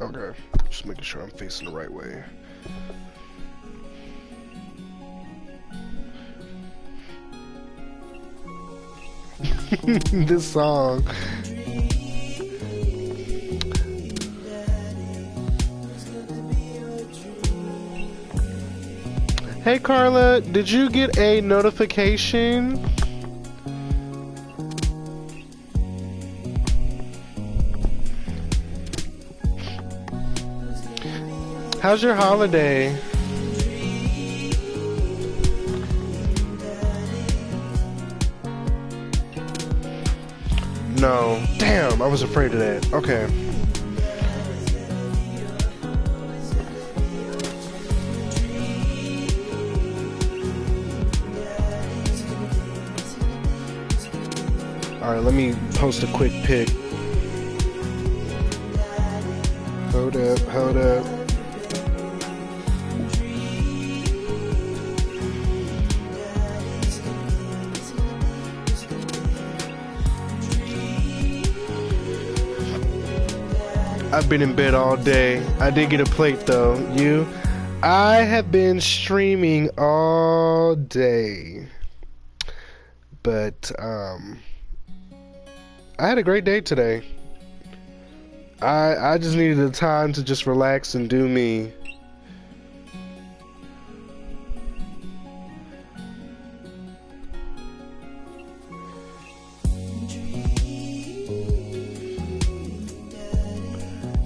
Okay, just making sure I'm facing the right way. This song. Hey Carla, did you get a notification? How's your holiday? No. Damn, I was afraid of that. Okay. Alright, let me post a quick pic. Hold up, hold up. I've been in bed all day. I did get a plate though. You? I have been streaming all day. But, I had a great day today. I just needed the time to just relax and do me.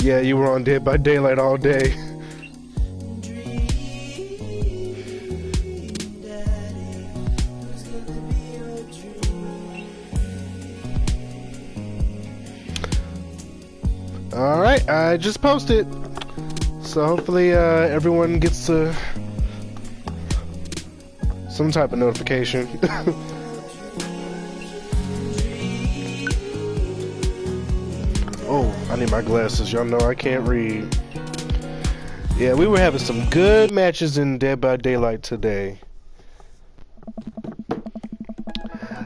Yeah, you were on Dead by Daylight all day. Alright, I just posted. So hopefully everyone gets some type of notification. Oh, I need my glasses. Y'all know I can't read. Yeah, we were having some good matches in Dead by Daylight today.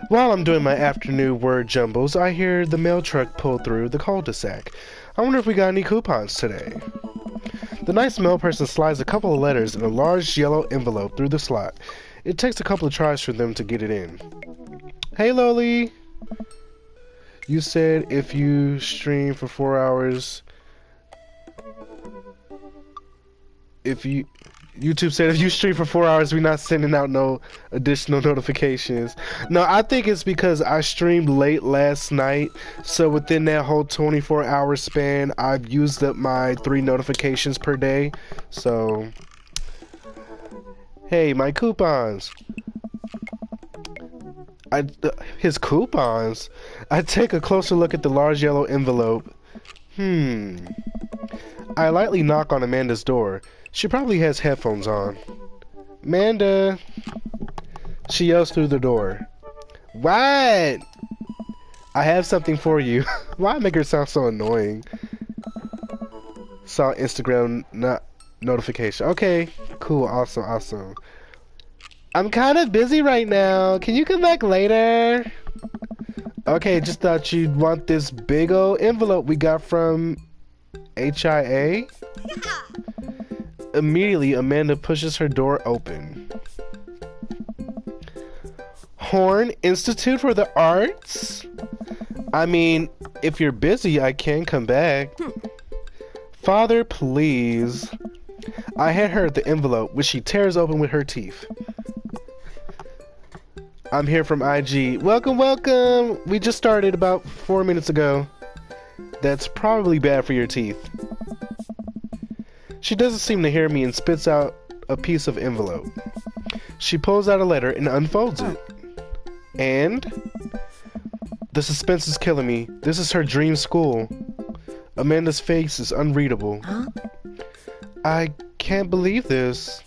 While I'm doing my afternoon word jumbles, I hear the mail truck pull through the cul-de-sac. I wonder if we got any coupons today. The nice mail person slides a couple of letters in a large yellow envelope through the slot. It takes a couple of tries for them to get it in. Hey, Loli! You said if you stream for 4 hours... YouTube said if you stream for 4 hours, we're not sending out no additional notifications. No, I think it's because I streamed late last night, so within that whole 24-hour span, I've used up my 3 notifications per day. So, hey, my coupons. His coupons? I take a closer look at the large yellow envelope. I lightly knock on Amanda's door. She probably has headphones on. Amanda! She yells through the door. What? I have something for you. Why make her sound so annoying? Saw Instagram notification. Okay, cool, awesome. I'm kind of busy right now. Can you come back later? Okay, just thought you'd want this big old envelope we got from HIA. Immediately, Amanda pushes her door open. Horn Institute for the Arts? I mean, if you're busy, I can come back. Father, please. I hand her the envelope, which she tears open with her teeth. I'm here from IG. Welcome, welcome. We just started about 4 minutes ago. That's probably bad for your teeth. She doesn't seem to hear me and spits out a piece of envelope. She pulls out a letter and unfolds it. And? The suspense is killing me. This is her dream school. Amanda's face is unreadable. Huh? I can't believe this.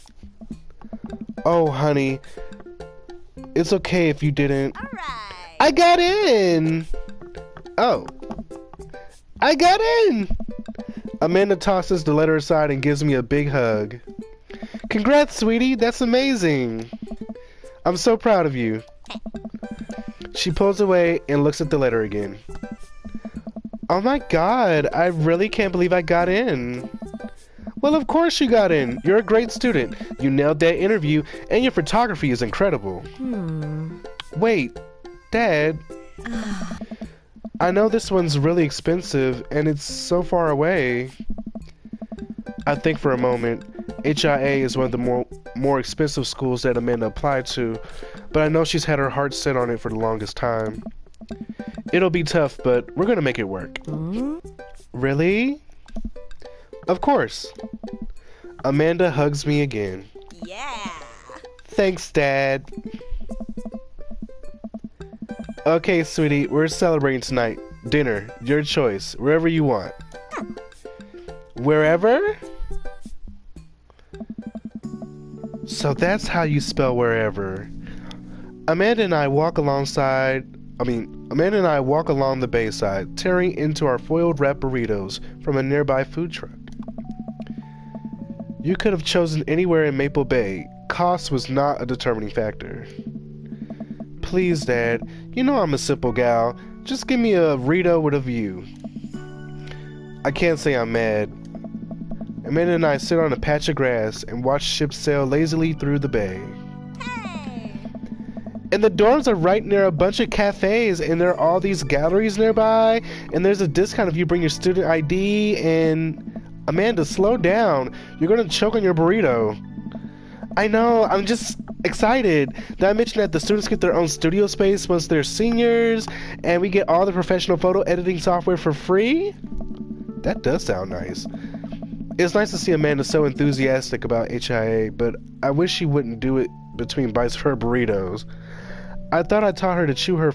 Oh, honey. It's okay if you didn't. All right. I got in! Oh. I got in! Amanda tosses the letter aside and gives me a big hug. Congrats, sweetie. That's amazing. I'm so proud of you. She pulls away and looks at the letter again. Oh my god, I really can't believe I got in. Well, of course you got in. You're a great student. You nailed that interview, and your photography is incredible. Wait, Dad. I know this one's really expensive, and it's so far away. I think for a moment. HIA is one of the more expensive schools that Amanda applied to, but I know she's had her heart set on it for the longest time. It'll be tough, but we're gonna make it work. Really? Of course. Amanda hugs me again. Yeah. Thanks, Dad. Okay, sweetie, we're celebrating tonight. Dinner, your choice, wherever you want. Wherever? So that's how you spell wherever. Amanda and I walk along the bayside, tearing into our foiled wrap burritos from a nearby food truck. You could have chosen anywhere in Maple Bay. Cost was not a determining factor. Please, Dad, you know I'm a simple gal. Just give me a Rito with a view. I can't say I'm mad. Amanda and I sit on a patch of grass and watch ships sail lazily through the bay. Hey. And the dorms are right near a bunch of cafes, and there are all these galleries nearby, and there's a discount if you bring your student ID, and... Amanda, slow down. You're gonna choke on your burrito. I know, I'm just excited. Did I mention that the students get their own studio space once they're seniors, and we get all the professional photo editing software for free? That does sound nice. It's nice to see Amanda so enthusiastic about HIA, but I wish she wouldn't do it between bites of her burritos. I thought I taught her to chew with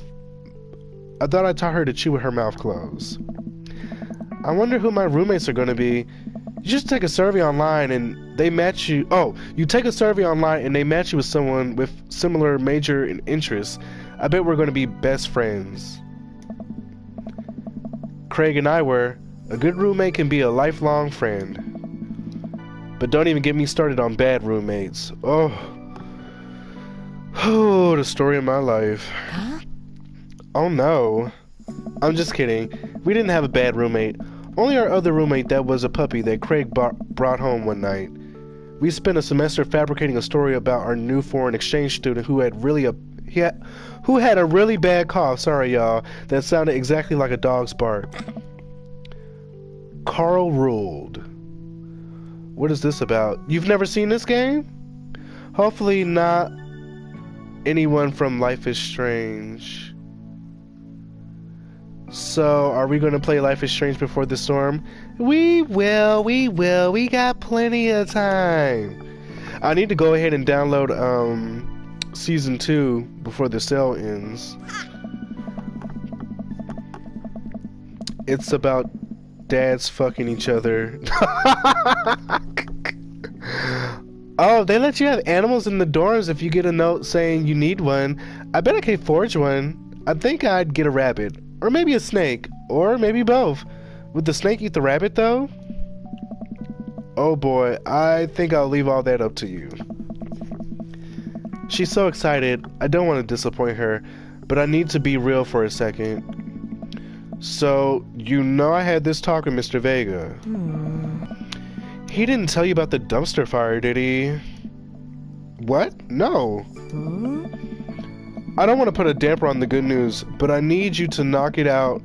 her mouth closed. I wonder who my roommates are going to be. You just take a survey online and they match you. Oh, you take a survey online and they match you with someone with similar major and interests. I bet we're going to be best friends. Craig and I were. A good roommate can be a lifelong friend. But don't even get me started on bad roommates. Oh, the story of my life. Huh? Oh no. I'm just kidding. We didn't have a bad roommate. Only our other roommate that was a puppy that Craig brought home one night. We spent a semester fabricating a story about our new foreign exchange student who had a really bad cough, sorry y'all, that sounded exactly like a dog's bark. Carl ruled. What is this about? You've never seen this game? Hopefully not anyone from Life is Strange. So, are we going to play Life is Strange before the storm? We will. We got plenty of time. I need to go ahead and download Season 2 before the sale ends. It's about dads fucking each other. Oh, they let you have animals in the dorms if you get a note saying you need one. I bet I could forge one. I think I'd get a rabbit. Or maybe a snake. Or maybe both. Would the snake eat the rabbit, though? Oh boy, I think I'll leave all that up to you. She's so excited. I don't want to disappoint her, but I need to be real for a second. So, you know I had this talk with Mr. Vega. He didn't tell you about the dumpster fire, did he? What? No. I don't want to put a damper on the good news, but I need you to knock it out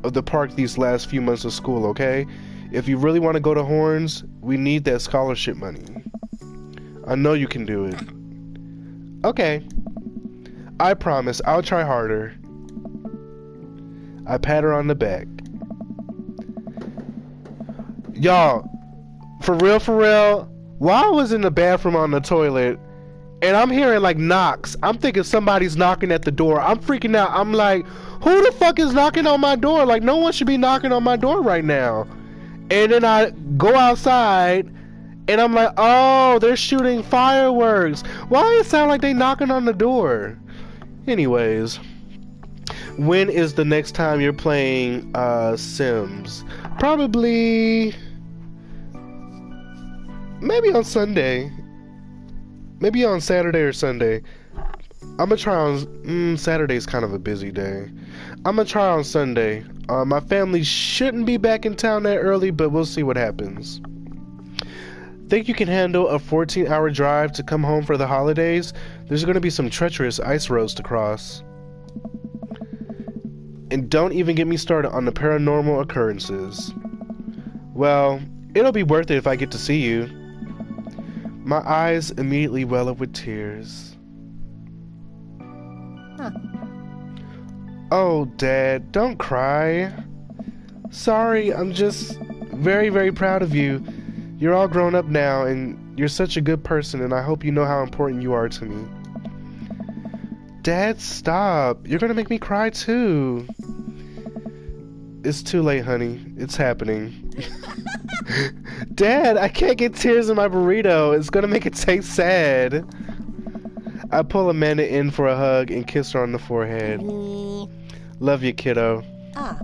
of the park these last few months of school, okay? If you really want to go to Horns, we need that scholarship money. I know you can do it. Okay. I promise, I'll try harder. I pat her on the back. Y'all, for real, while I was in the bathroom on the toilet, and I'm hearing like knocks, I'm thinking somebody's knocking at the door. I'm freaking out. I'm like, who the fuck is knocking on my door? Like, no one should be knocking on my door right now. And then I go outside, and I'm like, oh, they're shooting fireworks. Why does it sound like they knocking on the door? Anyways, when is the next time you're playing Sims? Probably maybe on Sunday. Maybe on Saturday or Sunday. I'm gonna try on, Saturday's kind of a busy day. I'm gonna try on Sunday. My family shouldn't be back in town that early, but we'll see what happens. Think you can handle a 14-hour drive to come home for the holidays? There's gonna be some treacherous ice roads to cross. And don't even get me started on the paranormal occurrences. Well, it'll be worth it if I get to see you. My eyes immediately well up with tears. Huh. Oh, Dad, don't cry. Sorry, I'm just very, very proud of you. You're all grown up now, and you're such a good person, and I hope you know how important you are to me. Dad, stop. You're gonna make me cry, too. It's too late, honey. It's happening. Dad, I can't get tears in my burrito. It's gonna make it taste sad. I pull Amanda in for a hug and kiss her on the forehead. Love you, kiddo. Ah.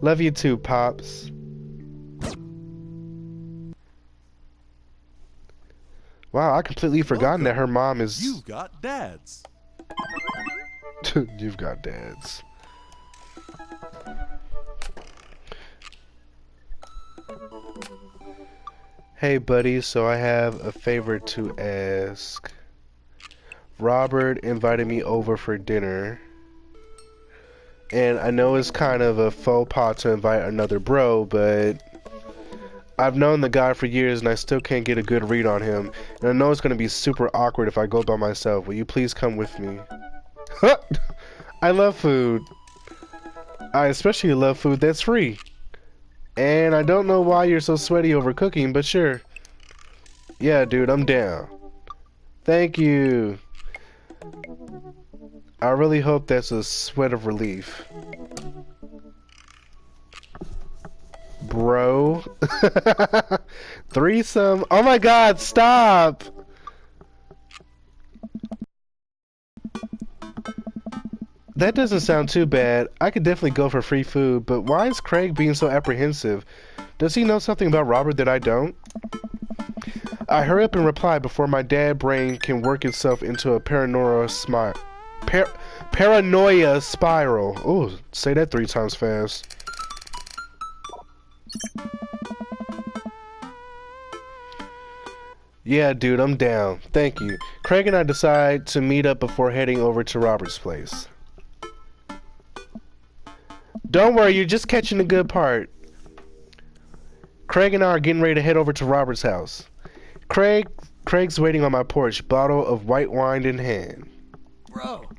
Love you too, Pops. Wow, I completely forgotten that her mom is... You've got dads. You've got dads. Hey, buddy, so I have a favor to ask. Robert invited me over for dinner. And I know it's kind of a faux pas to invite another bro, but I've known the guy for years and I still can't get a good read on him. And I know it's going to be super awkward if I go by myself. Will you please come with me? I love food. I especially love food that's free. And I don't know why you're so sweaty over cooking, but sure. Yeah, dude, I'm down. Thank you. I really hope that's a sweat of relief. Bro. Threesome. Oh my god, stop! That doesn't sound too bad. I could definitely go for free food, but why is Craig being so apprehensive? Does he know something about Robert that I don't? I hurry up and reply before my dad brain can work itself into a paranoia spiral. Oh, say that 3 times fast. Yeah, dude, I'm down. Thank you. Craig and I decide to meet up before heading over to Robert's place. Don't worry, you're just catching the good part. Craig and I are getting ready to head over to Robert's house. Craig's waiting on my porch, bottle of white wine in hand. Bro.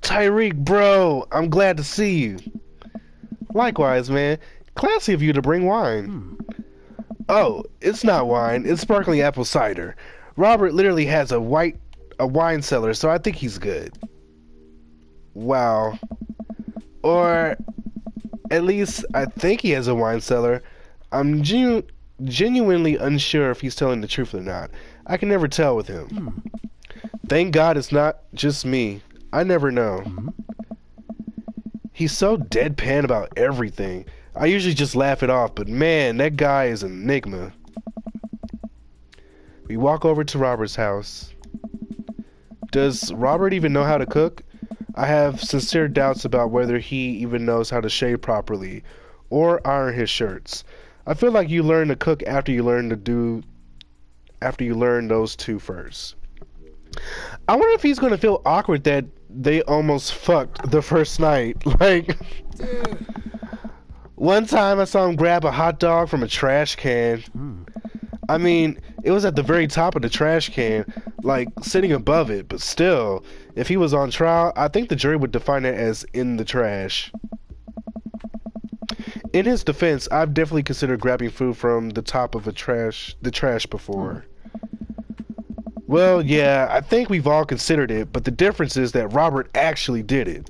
Tyreek, bro, I'm glad to see you. Likewise, man. Classy of you to bring wine. Oh, it's not wine. It's sparkling apple cider. Robert literally has a wine cellar, so I think he's good. Wow. Or at least I think he has a wine cellar. I'm genuinely unsure if he's telling the truth or not. I can never tell with him. Thank God it's not just me. I never know. He's so deadpan about everything. I usually just laugh it off, but man, that guy is an enigma. We walk over to Robert's house. Does Robert even know how to cook? I have sincere doubts about whether he even knows how to shave properly or iron his shirts. I feel like you learn to cook after you learn those two first. I wonder if he's gonna feel awkward that they almost fucked the first night. Like, one time I saw him grab a hot dog from a trash can. I mean, it was at the very top of the trash can, like sitting above it, but still, if he was on trial, I think the jury would define it as in the trash. In his defense, I've definitely considered grabbing food from the top of the trash before. Well, yeah, I think we've all considered it, but the difference is that Robert actually did it.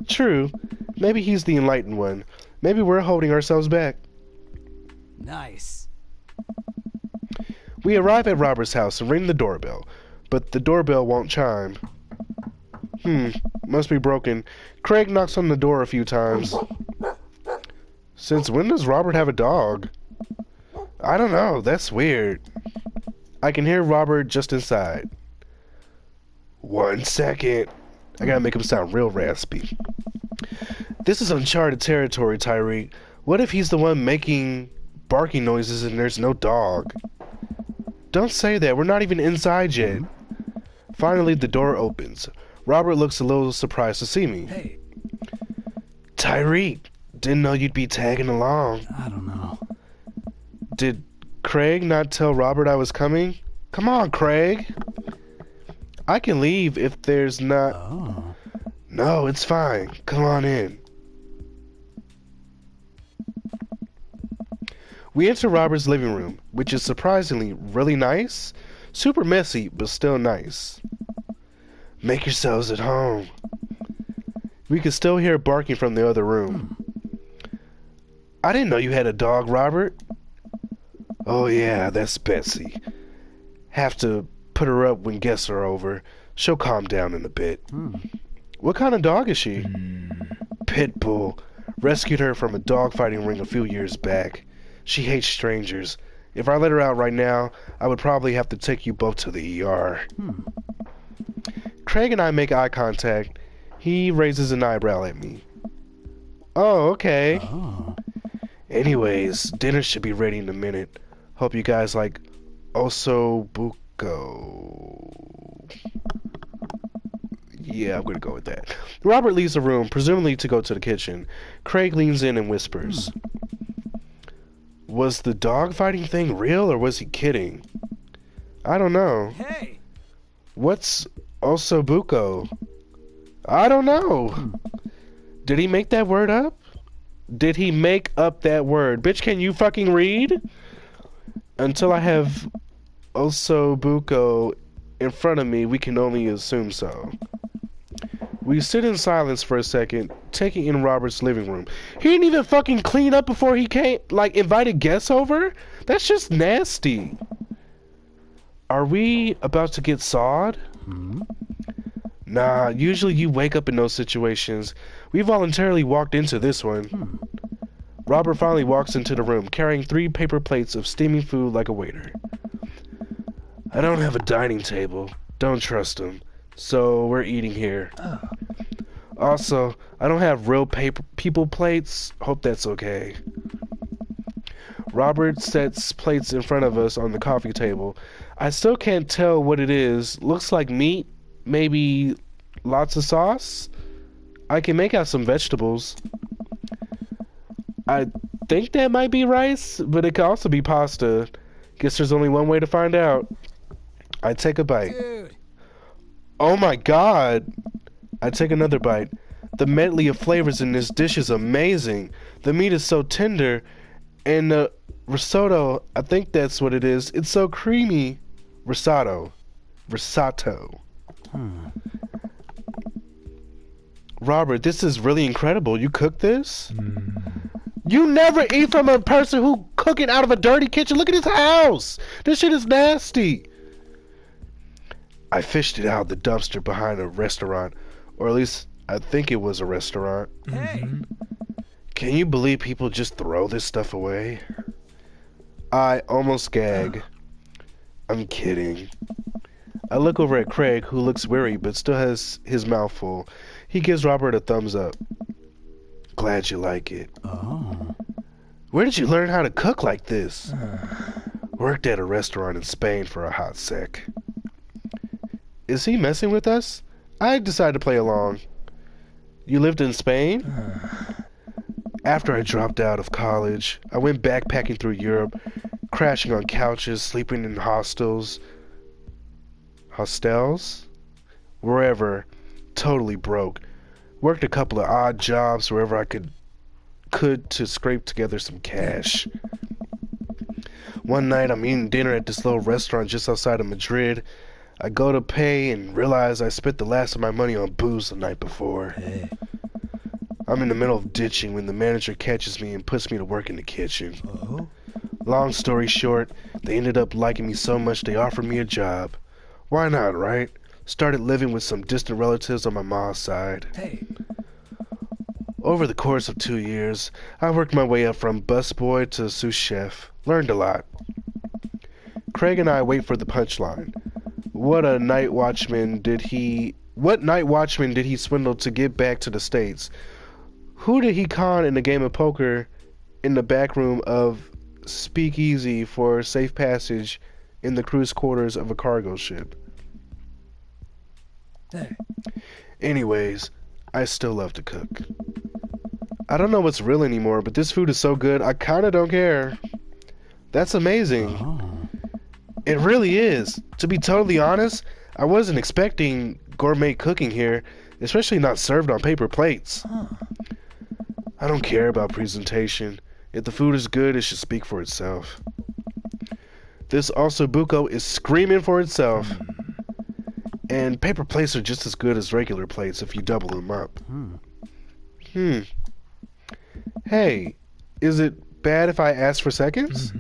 True, maybe he's the enlightened one. Maybe we're holding ourselves back. Nice. We arrive at Robert's house and ring the doorbell, but the doorbell won't chime. Must be broken. Craig knocks on the door a few times. Since when does Robert have a dog? I don't know, that's weird. I can hear Robert just inside. 1 second. I gotta make him sound real raspy. This is uncharted territory, Tyreek. What if he's the one making barking noises and there's no dog? Don't say that. We're not even inside yet. Finally, the door opens. Robert looks a little surprised to see me. Hey, Tyreek, didn't know you'd be tagging along. I don't know. Did Craig not tell Robert I was coming? Come on, Craig. I can leave if there's not... Oh. No, it's fine. Come on in. We enter Robert's living room, which is surprisingly really nice. Super messy, but still nice. Make yourselves at home. We can still hear barking from the other room. I didn't know you had a dog, Robert. Oh yeah, that's Betsy. Have to put her up when guests are over. She'll calm down in a bit. What kind of dog is she? Pit bull. Rescued her from a dogfighting ring a few years back. She hates strangers. If I let her out right now, I would probably have to take you both to the ER. Craig and I make eye contact. He raises an eyebrow at me. Oh, okay. Oh. Anyways, dinner should be ready in a minute. Hope you guys like osso buco. Yeah, I'm gonna go with that. Robert leaves the room, presumably to go to the kitchen. Craig leans in and whispers. Was the dog fighting thing real or was he kidding? I don't know. Hey. What's osso buco? I don't know. Did he make that word up? Did he make up that word? Bitch, can you fucking read? Until I have osso buco in front of me, we can only assume so. We sit in silence for a second, taking in Robert's living room. He didn't even fucking clean up before he came, like, invited guests over? That's just nasty. Are we about to get sawed? Nah, usually you wake up in those situations. We voluntarily walked into this one. Robert finally walks into the room, carrying 3 paper plates of steaming food like a waiter. I don't have a dining table. Don't trust him. So we're eating here. Also, I don't have real people plates. Hope that's okay. Robert sets plates in front of us on the coffee table. I still can't tell what it is. Looks like meat. Maybe lots of sauce? I can make out some vegetables. I think that might be rice, but it could also be pasta. Guess there's only one way to find out. I take a bite. Dude. Oh my god! I take another bite. The medley of flavors in this dish is amazing. The meat is so tender, and the risotto, I think that's what it is. It's so creamy. Risotto. Robert, this is really incredible. You cooked this? You never eat from a person who cooking out of a dirty kitchen. Look at his house. This shit is nasty. I fished it out of the dumpster behind a restaurant, or at least I think it was a restaurant. Hey. Can you believe people just throw this stuff away? I almost gag. I'm kidding. I look over at Craig, who looks weary but still has his mouth full. He gives Robert a thumbs up. Glad you like it. Oh. Where did you learn how to cook like this? Worked at a restaurant in Spain for a hot sec. Is he messing with us? I decided to play along. You lived in Spain? After I dropped out of college, I went backpacking through Europe, crashing on couches, sleeping in hostels, wherever, totally broke. Worked a couple of odd jobs wherever I could to scrape together some cash. One night I'm eating dinner at this little restaurant just outside of Madrid. I go to pay and realize I spent the last of my money on booze the night before. Hey. I'm in the middle of ditching when the manager catches me and puts me to work in the kitchen. Oh. Long story short, they ended up liking me so much they offered me a job. Why not, right? Started living with some distant relatives on my mom's side. Hey. Over the course of 2 years, I worked my way up from busboy to sous chef. Learned a lot. Craig and I wait for the punchline. What night watchman did he swindle to get back to the States? Who did he con in a game of poker in the back room of Speakeasy for safe passage in the crew's quarters of a cargo ship? Hey. Anyways, I still love to cook. I don't know what's real anymore, but this food is so good, I kinda don't care. That's amazing. Oh. It really is. To be totally honest, I wasn't expecting gourmet cooking here, especially not served on paper plates. Huh. I don't care about presentation. If the food is good, it should speak for itself. This ossobuco is screaming for itself. And paper plates are just as good as regular plates if you double them up. Hey, is it bad if I ask for seconds?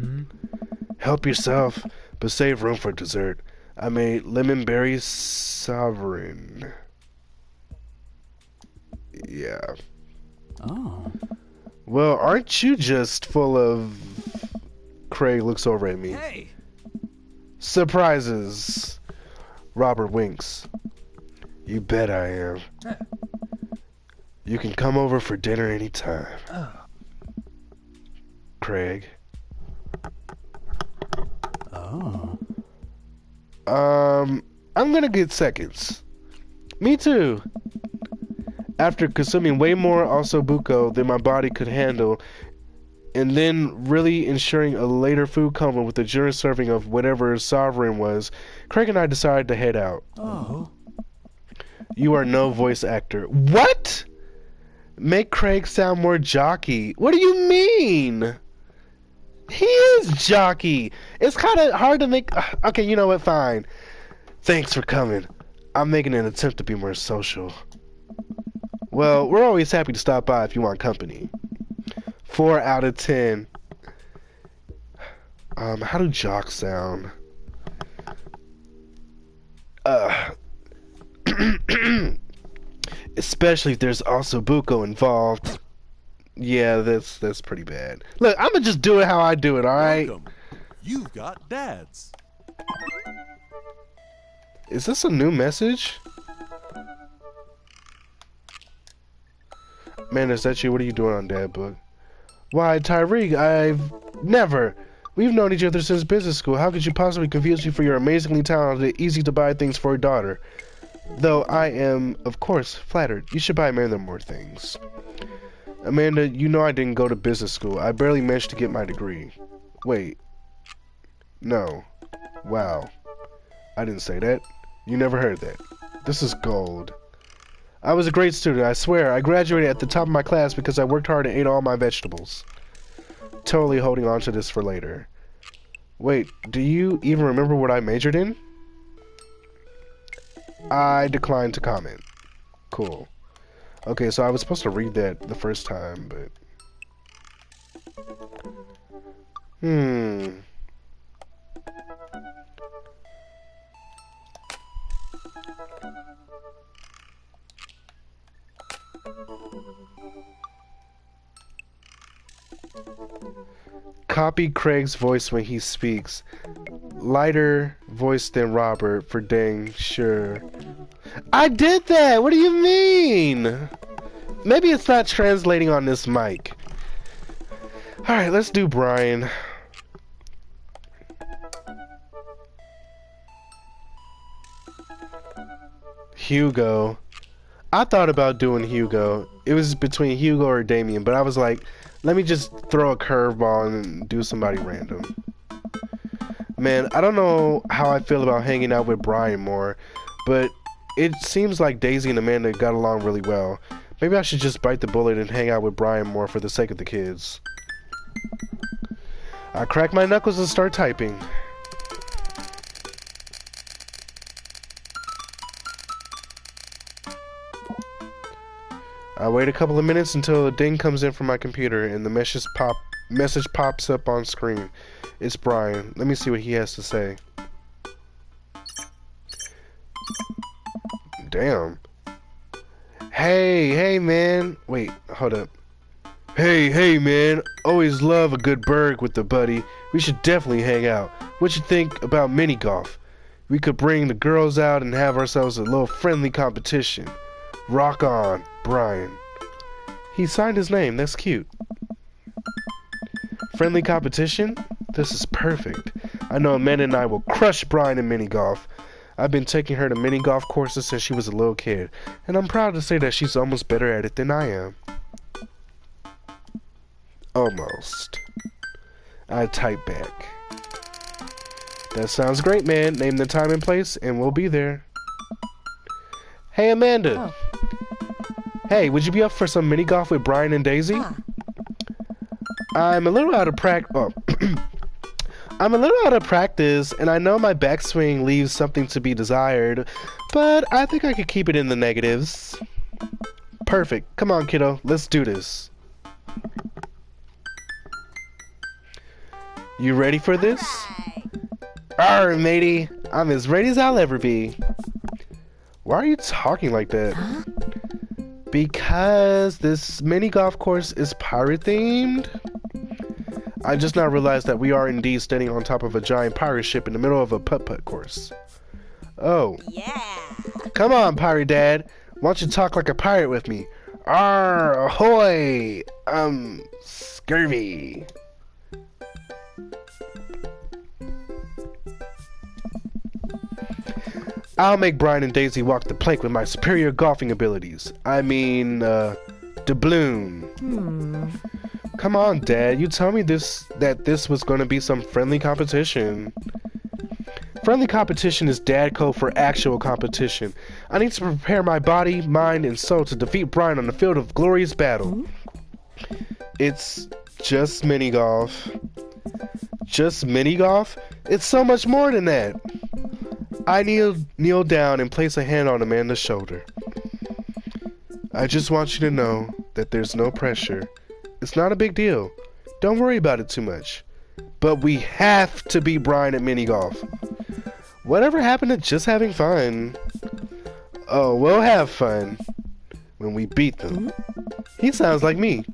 Help yourself, but save room for dessert. I made lemon berry sovereign. Yeah. Oh. Well, aren't you just full of... Craig looks over at me. Hey. Surprises. Robert winks. You bet I am. You can come over for dinner anytime. Craig. Oh. I'm gonna get seconds. Me too. After consuming way more ossobuco than my body could handle, and then really ensuring a later food coma with a generous serving of whatever sovereign was, Craig and I decided to head out. Oh. You are no voice actor. What? Make Craig sound more jockey. What do you mean? He is jockey. It's kind of hard to make... Okay, you know what? Fine. Thanks for coming. I'm making an attempt to be more social. Well, we're always happy to stop by if you want company. 4 out of 10. How do jocks sound? Especially if there's also buco involved. Yeah, that's pretty bad. Look, I'm gonna just do it how I do it, alright? Welcome. You've got dads. Is this a new message? Man, is that you? What are you doing on Dad Book? Why, Tyreek, I've never. We've known each other since business school. How could you possibly confuse you for your amazingly talented, easy to buy things for your daughter? Though I am, of course, flattered. You should buy Amanda more things. Amanda, you know I didn't go to business school. I barely managed to get my degree. Wait. No. Wow. I didn't say that. You never heard that. This is gold. I was a great student, I swear. I graduated at the top of my class because I worked hard and ate all my vegetables. Totally holding on to this for later. Wait, do you even remember what I majored in? I declined to comment. Cool. Okay, so I was supposed to read that the first time, but... Copy Craig's voice when he speaks. Lighter voice than Robert, for dang sure. I did that! What do you mean? Maybe it's not translating on this mic. Alright, let's do Brian. Hugo. I thought about doing Hugo. It was between Hugo or Damien, but I was like, let me just throw a curveball and do somebody random. Man, I don't know how I feel about hanging out with Brian more, but it seems like Daisy and Amanda got along really well. Maybe I should just bite the bullet and hang out with Brian more for the sake of the kids. I crack my knuckles and start typing. I wait a couple of minutes until a ding comes in from my computer and the message pops up on screen. It's Brian. Let me see what he has to say. Damn. Hey man. Wait, hold up. Hey man. Always love a good burg with the buddy. We should definitely hang out. What you think about mini golf? We could bring the girls out and have ourselves a little friendly competition. Rock on, Brian. He signed his name. That's cute. Friendly competition? This is perfect. I know Amanda and I will crush Brian in mini golf. I've been taking her to mini golf courses since she was a little kid, and I'm proud to say that she's almost better at it than I am. Almost. I type back. That sounds great, man. Name the time and place, and we'll be there. Hey, Amanda. Oh. Hey, would you be up for some mini golf with Brian and Daisy? I'm a little out of I'm a little out of practice, and I know my backswing leaves something to be desired, but I think I could keep it in the negatives. Perfect. Come on, kiddo. Let's do this. You ready for this? Arr, matey. I'm as ready as I'll ever be. Why are you talking like that? Huh? Because this mini golf course is pirate themed. I just now realized that we are indeed standing on top of a giant pirate ship in the middle of a putt-putt course. Oh. Yeah. Come on, Pirate Dad. Why don't you talk like a pirate with me? Arr, ahoy! Scurvy. I'll make Brian and Daisy walk the plank with my superior golfing abilities. I mean, doubloon. Come on, Dad. You told me that this was going to be some friendly competition. Friendly competition is dad code for actual competition. I need to prepare my body, mind, and soul to defeat Brian on the field of glorious battle. It's just mini golf. Just mini golf? It's so much more than that. I kneel down and place a hand on Amanda's shoulder. I just want you to know that there's no pressure. It's not a big deal. Don't worry about it too much. But we have to beat Brian at mini golf. Whatever happened to just having fun? Oh, we'll have fun when we beat them. He sounds like me.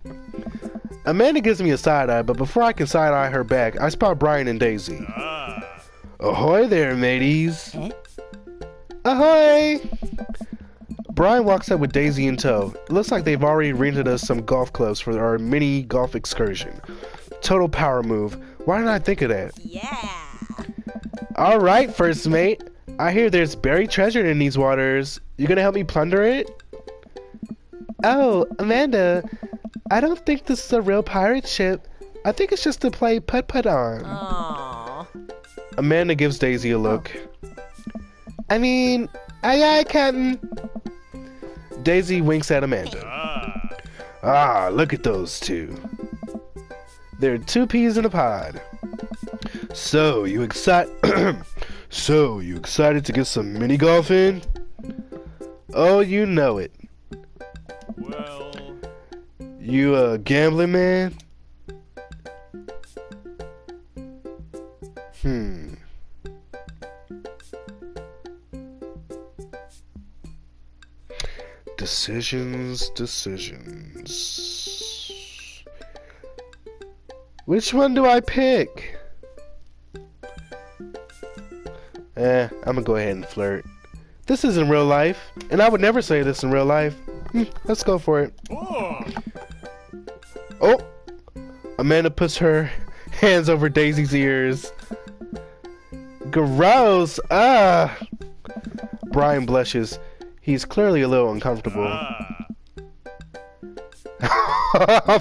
Amanda gives me a side eye, but before I can side eye her back, I spot Brian and Daisy. Ahoy there, mateys. Ahoy! Brian walks up with Daisy in tow. It looks like they've already rented us some golf clubs for our mini golf excursion. Total power move. Why didn't I think of that? Yeah. Alright, first mate. I hear there's buried treasure in these waters. You gonna help me plunder it? Oh, Amanda. I don't think this is a real pirate ship. I think it's just to play putt-putt on. Aww. Amanda gives Daisy a look. I mean, aye, Captain. Daisy winks at Amanda. Ah, look at those two. They're two peas in a pod. So you excited to get some mini golf in? Oh, you know it. Well, You a gambling man? Decisions. Which one do I pick? I'm gonna go ahead and flirt. This isn't real life, and I would never say this in real life. Let's go for it. Oh! Amanda puts her hands over Daisy's ears. Gross! Ah! Brian blushes. He's clearly a little uncomfortable.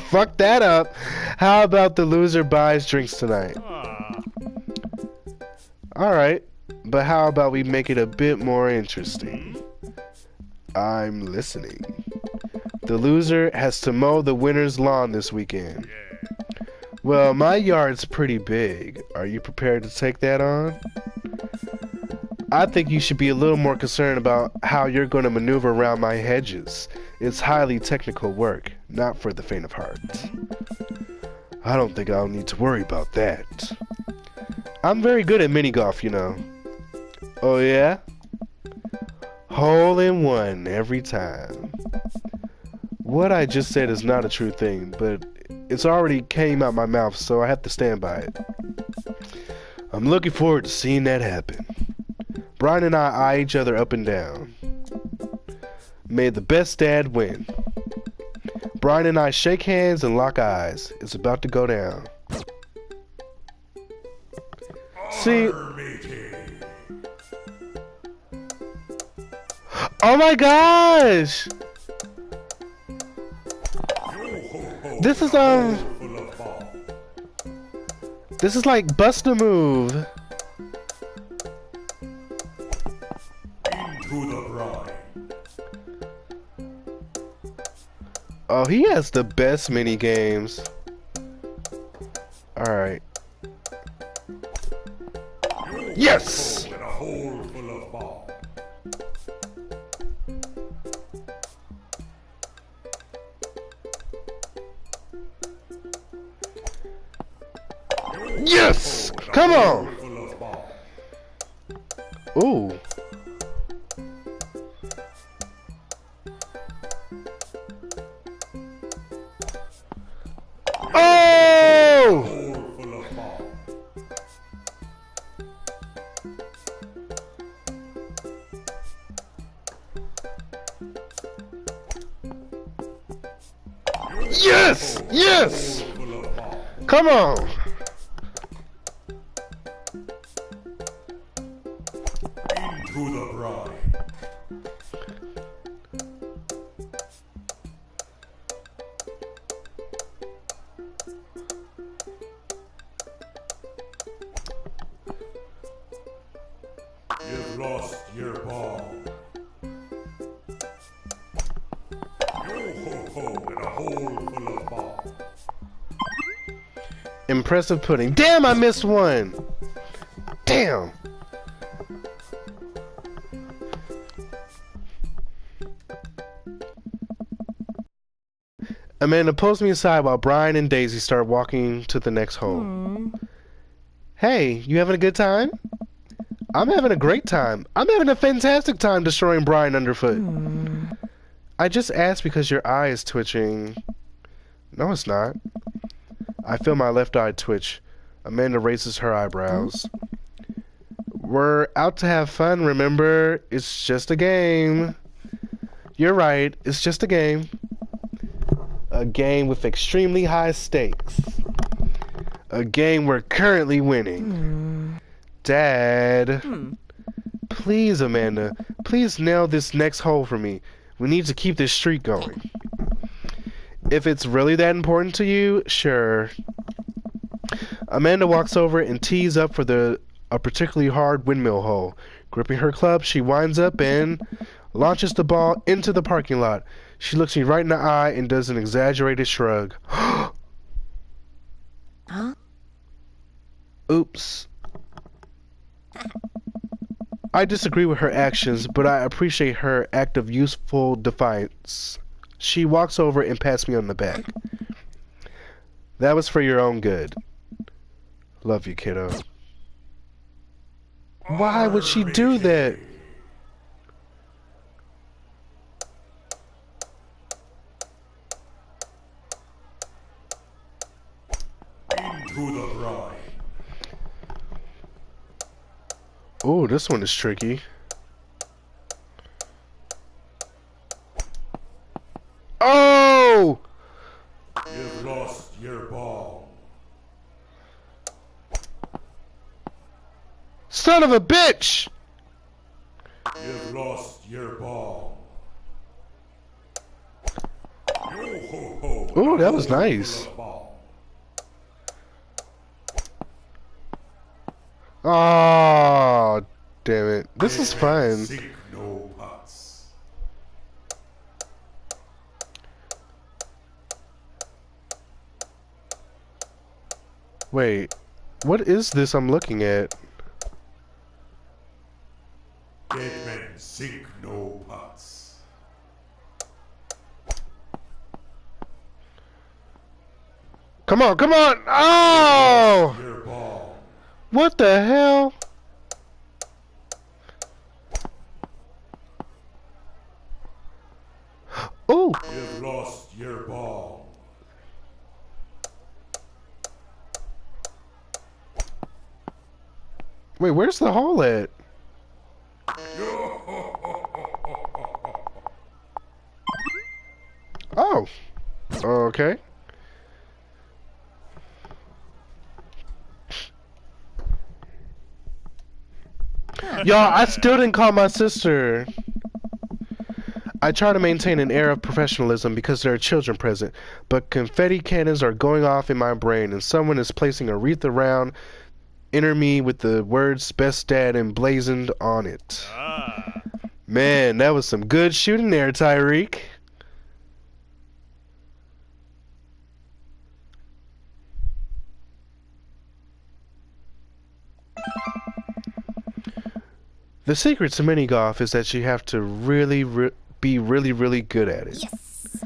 Fuck that up. How about the loser buys drinks tonight? Alright, but how about we make it a bit more interesting? I'm listening. The loser has to mow the winner's lawn this weekend. Well, my yard's pretty big. Are you prepared to take that on? I think you should be a little more concerned about how you're going to maneuver around my hedges. It's highly technical work, not for the faint of heart. I don't think I'll need to worry about that. I'm very good at mini golf, you know. Oh yeah? Hole in one every time. What I just said is not a true thing, but it's already came out my mouth, so I have to stand by it. I'm looking forward to seeing that happen. Brian and I eye each other up and down. May the best dad win. Brian and I shake hands and lock eyes. It's about to go down. See... Oh my gosh! This is This is like Bust a Move. Into the brine. Oh, he has the best mini games. All right. Yes. In a hole full of bomb. Yes. Come on. Full of bomb. Ooh. Oh! Hole full of bomb. Yes! Yes! Full of bomb. Come on! Into the brine. You've lost your ball. Yo ho ho in a hole full of ball. Impressive pudding. Damn, I missed one! Damn! Amanda pulls me aside while Brian and Daisy start walking to the next hole. Hey, you having a good time? I'm having a great time. I'm having a fantastic time destroying Brian underfoot. I just asked because your eye is twitching. No, it's not. I feel my left eye twitch. Amanda raises her eyebrows. We're out to have fun, remember? It's just a game. You're right, it's just a game. A game with extremely high stakes. A game we're currently winning. Dad. Please, Amanda. Please nail this next hole for me. We need to keep this streak going. If it's really that important to you, sure. Amanda walks over and tees up for a particularly hard windmill hole. Gripping her club, she winds up and launches the ball into the parking lot. She looks me right in the eye and does an exaggerated shrug. Huh? Oops. I disagree with her actions, but I appreciate her act of useful defiance. She walks over and pats me on the back. That was for your own good. Love you, kiddo. Why would she do that? Into the brine. Oh, this one is tricky. Oh! You've lost your ball. Son of a bitch! You've lost your ball. Yo ho ho. Ooh, that was nice. Oh, damn it. This is fun. Sink no pots. Wait, what is this I'm looking at? Dead men sink no pots. Come on, come on! Oh! Your ball. What the hell? Oh! You've lost your ball. Wait, where's the hole at? Oh, okay. Y'all, I still didn't call my sister. I try to maintain an air of professionalism because there are children present, but confetti cannons are going off in my brain and someone is placing a wreath around inner me with the words best dad emblazoned on it. Man, that was some good shooting there, Tyreek. The secret to mini golf is that you have to be really good at it. Yes.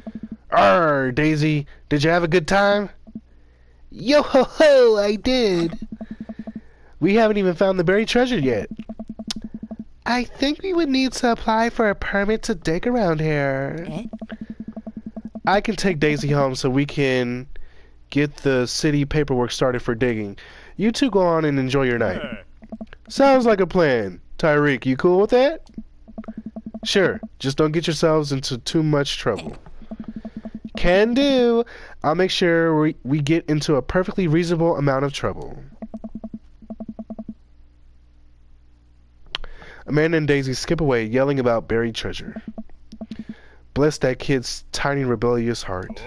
Arr, Daisy, did you have a good time? Yo ho ho, I did. We haven't even found the buried treasure yet. I think we would need to apply for a permit to dig around here. Eh? I can take Daisy home so we can get the city paperwork started for digging. You two go on and enjoy your night. Sounds like a plan. Tyreek, you cool with that? Sure, just don't get yourselves into too much trouble. Can do. I'll make sure we get into a perfectly reasonable amount of trouble. Amanda and Daisy skip away, yelling about buried treasure. Bless that kid's tiny, rebellious heart.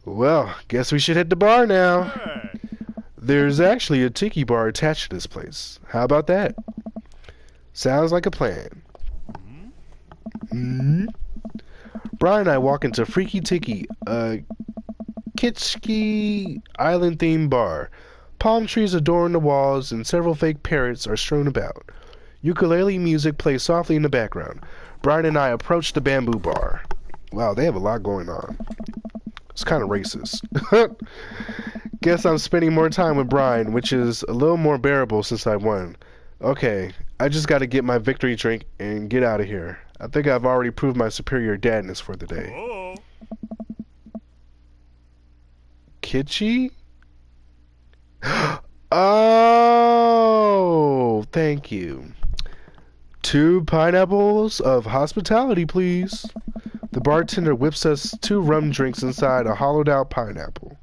Well, guess we should hit the bar now. There's actually a tiki bar attached to this place. How about that? Sounds like a plan. Brian and I walk into Freaky Tiki, a kitschy island-themed bar. Palm trees adorn the walls and several fake parrots are strewn about. Ukulele music plays softly in the background. Brian and I approach the bamboo bar. Wow, they have a lot going on. It's kind of racist. Guess I'm spending more time with Brian, which is a little more bearable since I won. Okay, I just gotta get my victory drink and get out of here. I think I've already proved my superior dadness for the day. Kitschy? Oh, thank you. 2 pineapples of hospitality, please. The bartender whips us 2 rum drinks inside of hollowed out pineapples.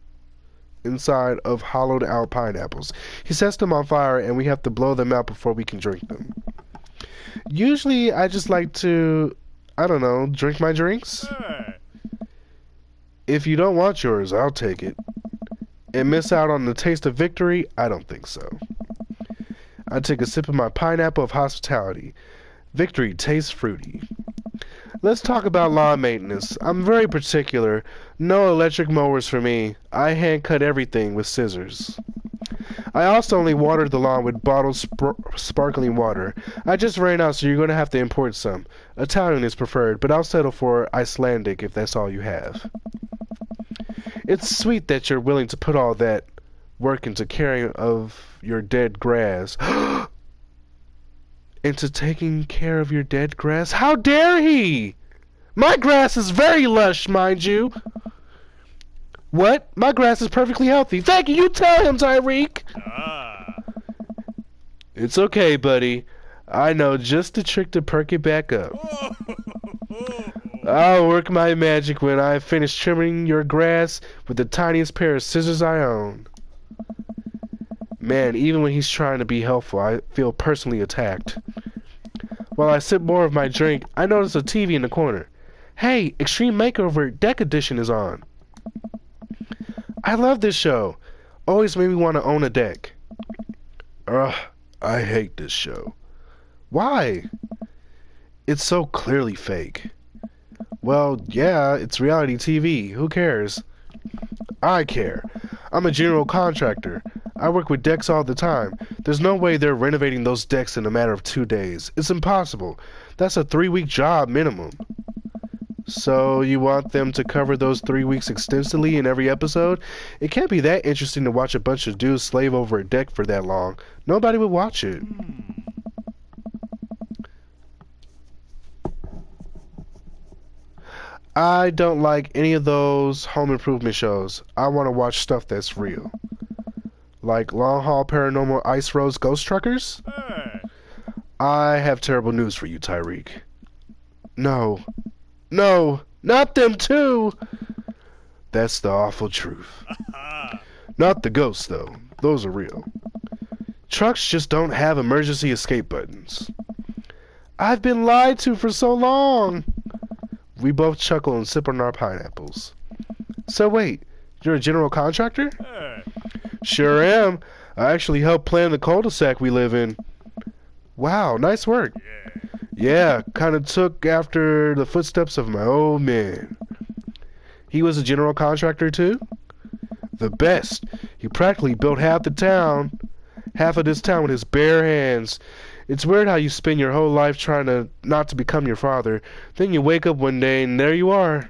He sets them on fire and we have to blow them out before we can drink them. Usually I just like to, I don't know, drink my drinks. If you don't want yours, I'll take it. And miss out on the taste of victory? I don't think so. I take a sip of my pineapple of hospitality. Victory tastes fruity. Let's talk about lawn maintenance. I'm very particular. No electric mowers for me. I hand cut everything with scissors. I also only watered the lawn with bottled sparkling water. I just ran out, so you're going to have to import some. Italian is preferred, but I'll settle for Icelandic if that's all you have. It's sweet that you're willing to put all that work into caring of your dead grass. Into taking care of your dead grass? How dare he? My grass is very lush, mind you. What? My grass is perfectly healthy. Thank you. You tell him, Tyreek. It's okay, buddy. I know just the trick to perk it back up. I'll work my magic when I finish trimming your grass with the tiniest pair of scissors I own. Man, even when he's trying to be helpful, I feel personally attacked. While I sip more of my drink, I notice a TV in the corner. Hey, Extreme Makeover Deck Edition is on. I love this show. Always made me want to own a deck. Ugh, I hate this show. Why? It's so clearly fake. Well, yeah, it's reality TV. Who cares? I care. I'm a general contractor. I work with decks all the time. There's no way they're renovating those decks in a matter of 2 days. It's impossible. That's a 3-week job minimum. So you want them to cover those 3 weeks extensively in every episode? It can't be that interesting to watch a bunch of dudes slave over a deck for that long. Nobody would watch it. I don't like any of those home improvement shows. I want to watch stuff that's real. Like Long Haul Paranormal Ice Rose Ghost Truckers? I have terrible news for you, Tyreek. No. No! Not them too! That's the awful truth. Not the ghosts, though. Those are real. Trucks just don't have emergency escape buttons. I've been lied to for so long! We both chuckle and sip on our pineapples. So wait, you're a general contractor? Sure am. I actually helped plan the cul-de-sac we live in. Wow, nice work. Yeah, kind of took after the footsteps of my old man. He was a general contractor too? The best. He practically built half of this town with his bare hands. It's weird how you spend your whole life trying to not to become your father. Then you wake up one day and there you are.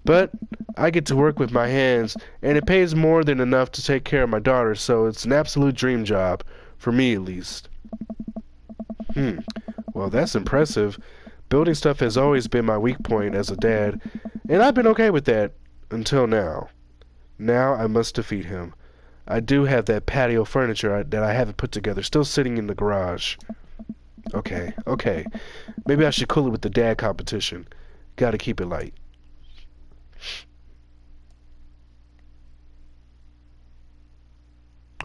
But I get to work with my hands, and it pays more than enough to take care of my daughter, so it's an absolute dream job. For me, at least. Well, that's impressive. Building stuff has always been my weak point as a dad, and I've been okay with that until now. Now I must defeat him. I do have that patio furniture that I haven't put together, still sitting in the garage. Okay. Maybe I should cool it with the dad competition. Gotta keep it light.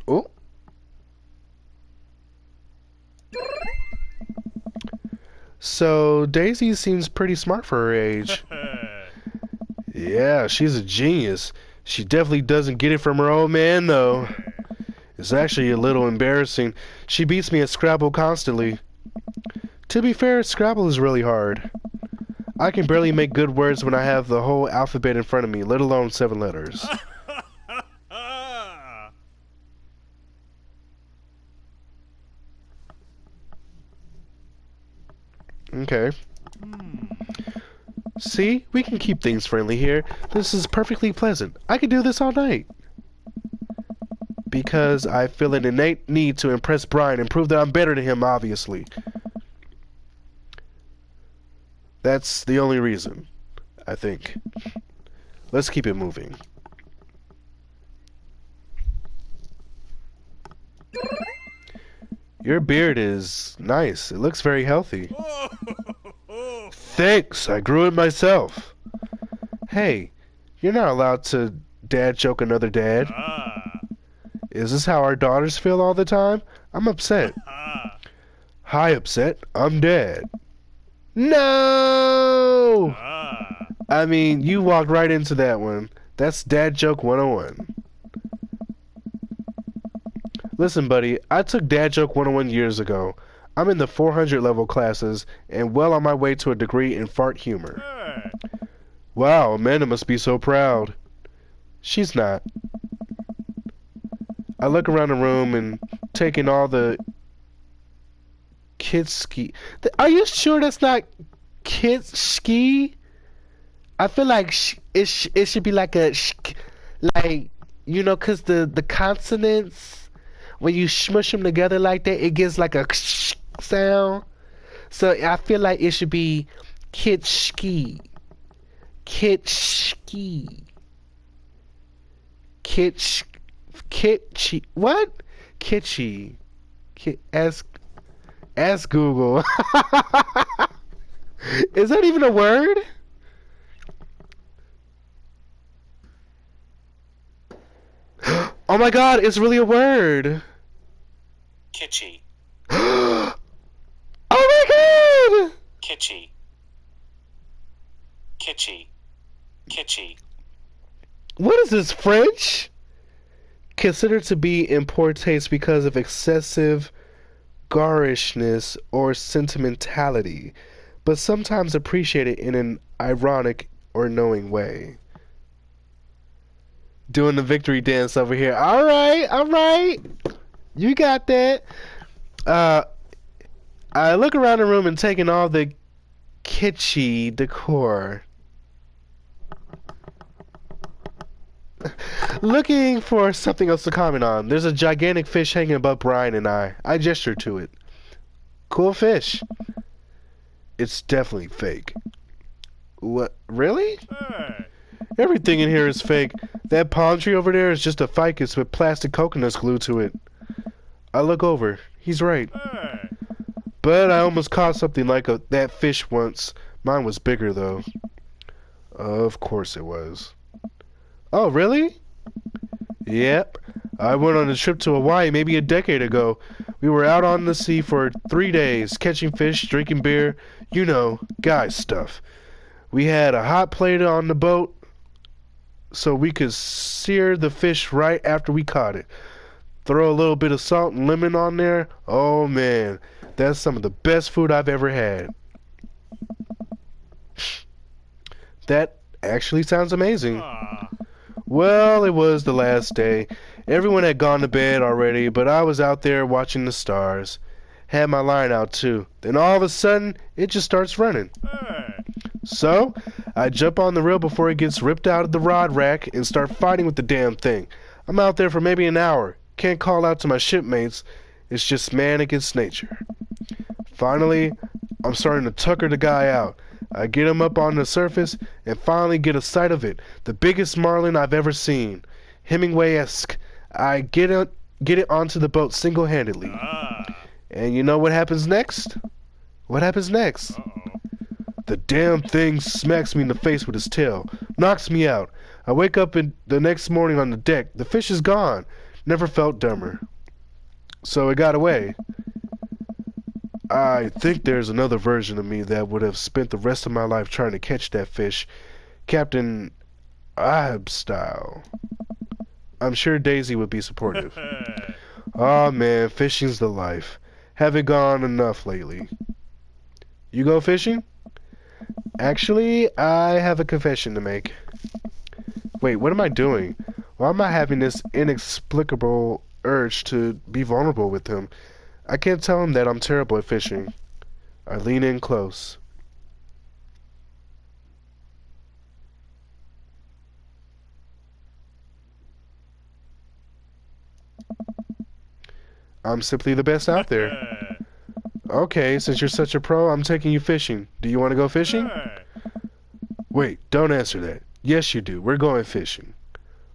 Oh. So, Daisy seems pretty smart for her age. Yeah, she's a genius. She definitely doesn't get it from her old man, though. It's actually a little embarrassing. She beats me at Scrabble constantly. To be fair, Scrabble is really hard. I can barely make good words when I have the whole alphabet in front of me, let alone 7 letters. Okay. See, we can keep things friendly here. This is perfectly pleasant. I could do this all night. Because I feel an innate need to impress Brian and prove that I'm better than him, obviously. That's the only reason, I think. Let's keep it moving. Your beard is nice. It looks very healthy. Thanks, I grew it myself. Hey, you're not allowed to dad joke another dad. Is this how our daughters feel all the time? I'm upset. Hi, upset. I'm dad. No! I mean, you walked right into that one. That's dad joke 101. Listen, buddy, I took Dad Joke 101 years ago. I'm in the 400 level classes and well on my way to a degree in fart humor. Wow, Amanda must be so proud. She's not. I look around the room and taking all the kids ski. Are you sure that's not kids ski? I feel like it should be like a like, you know, 'cause the consonants, when you smush them together like that, it gives like a sound. So I feel like it should be kitschki. Kitschki. Kitschy. What? Kitschy. Ask Google. Is that even a word? Oh my god, it's really a word. Kitschy. Oh my god! Kitschy. Kitschy. Kitschy. What is this, French? Considered to be in poor taste because of excessive garishness or sentimentality, but sometimes appreciated in an ironic or knowing way. Doing the victory dance over here. All right. You got that. I look around the room and taking all the kitschy decor. Looking for something else to comment on. There's a gigantic fish hanging above Brian and I. I gesture to it. Cool fish. It's definitely fake. What? Really? Everything in here is fake. That palm tree over there is just a ficus with plastic coconuts glued to it. I look over. He's right. But I almost caught something like that fish once. Mine was bigger, though. Of course it was. Oh, really? Yep. I went on a trip to Hawaii maybe a decade ago. We were out on the sea for 3 days, catching fish, drinking beer, you know, guy stuff. We had a hot plate on the boat so we could sear the fish right after we caught it. Throw a little bit of salt and lemon on there. Oh man, that's some of the best food I've ever had. That actually sounds amazing. Ah. Well, it was the last day. Everyone had gone to bed already, but I was out there watching the stars. Had my line out too. Then all of a sudden, it just starts running. Hey. So, I jump on the reel before it gets ripped out of the rod rack and start fighting with the damn thing. I'm out there for maybe an hour. Can't call out to my shipmates. It's just man against nature. Finally, I'm starting to tucker the guy out. I get him up on the surface and finally get a sight of it. The biggest marlin I've ever seen. Hemingway-esque. I get it onto the boat single-handedly. Ah. And you know what happens next? What happens next? Uh-oh. The damn thing smacks me in the face with his tail. Knocks me out. I wake up the next morning on the deck. The fish is gone. Never felt dumber. So it got away. I think there's another version of me that would have spent the rest of my life trying to catch that fish. Captain Ahab style. I'm sure Daisy would be supportive. Hey. Aw man, fishing's the life. Haven't gone enough lately. You go fishing? Actually, I have a confession to make. Wait, what am I doing? Why am I having this inexplicable urge to be vulnerable with him? I can't tell him that I'm terrible at fishing. I lean in close. I'm simply the best out there. Hey. Okay, since you're such a pro, I'm taking you fishing. Do you want to go fishing? Hey. Wait, don't answer that. Yes, you do. We're going fishing.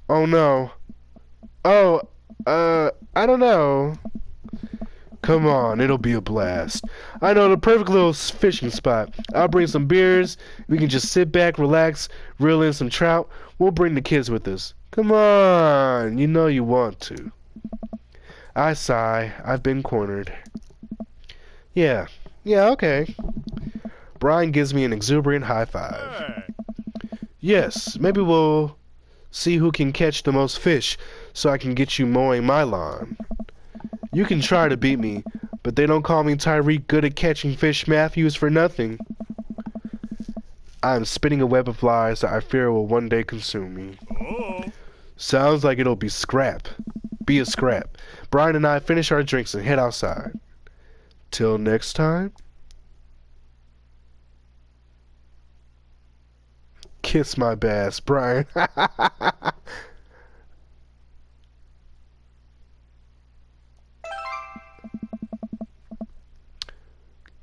Oh, no. Oh, I don't know. Come on, it'll be a blast. I know the perfect little fishing spot. I'll bring some beers. We can just sit back, relax, reel in some trout. We'll bring the kids with us. Come on, you know you want to. I sigh. I've been cornered. Yeah, okay. Brian gives me an exuberant high five. Hey. Yes, maybe we'll see who can catch the most fish so I can get you mowing my lawn. You can try to beat me, but they don't call me Tyreek good at catching fish Matthews for nothing. I'm spinning a web of lies that I fear will one day consume me. Oh. Sounds like it'll be scrap. Be a scrap. Brian and I finish our drinks and head outside. Till next time. Kiss my bass, Brian.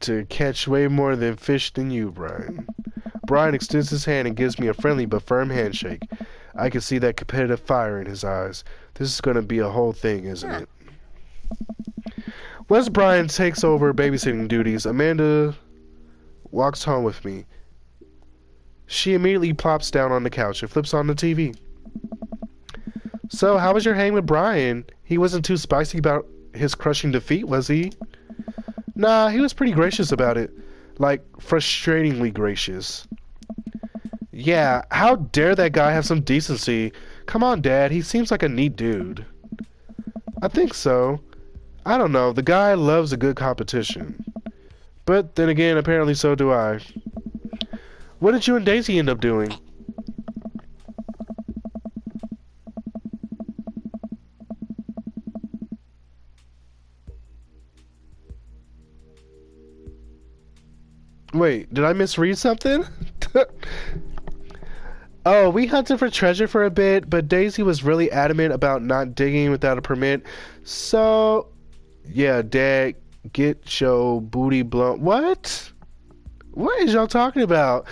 To catch way more than fish than you, Brian. Brian extends his hand and gives me a friendly but firm handshake. I can see that competitive fire in his eyes. This is going to be a whole thing, isn't it? Once Brian takes over babysitting duties, Amanda walks home with me. She immediately plops down on the couch and flips on the TV. So, how was your hang with Brian? He wasn't too spicy about his crushing defeat, was he? Nah, he was pretty gracious about it. Like, frustratingly gracious. Yeah, how dare that guy have some decency? Come on, Dad, he seems like a neat dude. I think so. I don't know, the guy loves a good competition. But then again, apparently so do I. What did you and Daisy end up doing? Wait, did I misread something? Oh, we hunted for treasure for a bit, but Daisy was really adamant about not digging without a permit. So, yeah, Dad, get your booty blown. What? What is y'all talking about?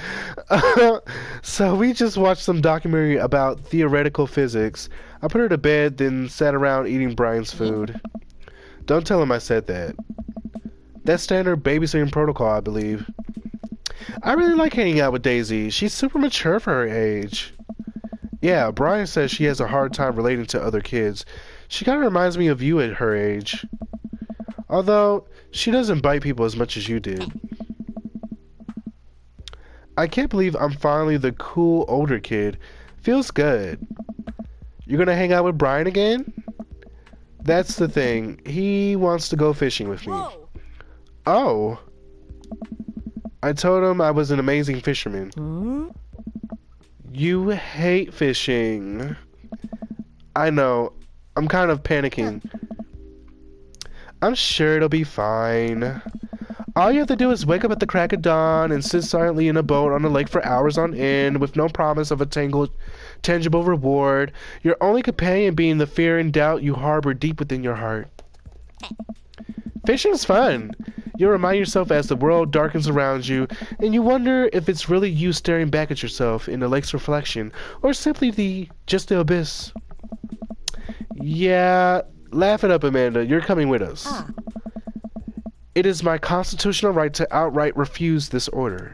So we just watched some documentary about theoretical physics. I put her to bed, then sat around eating Brian's food. Don't tell him I said that. That's standard babysitting protocol, I believe. I really like hanging out with Daisy. She's super mature for her age. Yeah, Brian says she has a hard time relating to other kids. She kind of reminds me of you at her age. Although, she doesn't bite people as much as you did. I can't believe I'm finally the cool older kid. Feels good. You're gonna hang out with Brian again? That's the thing. He wants to go fishing with me. Whoa. Oh. I told him I was an amazing fisherman. Hmm? You hate fishing. I know. I'm kind of panicking. I'm sure it'll be fine. All you have to do is wake up at the crack of dawn and sit silently in a boat on the lake for hours on end with no promise of a tangible reward, your only companion being the fear and doubt you harbor deep within your heart. Fishing's fun. You'll remind yourself as the world darkens around you, and you wonder if it's really you staring back at yourself in the lake's reflection, or simply just the abyss. Yeah, laugh it up, Amanda. You're coming with us. It is my constitutional right to outright refuse this order.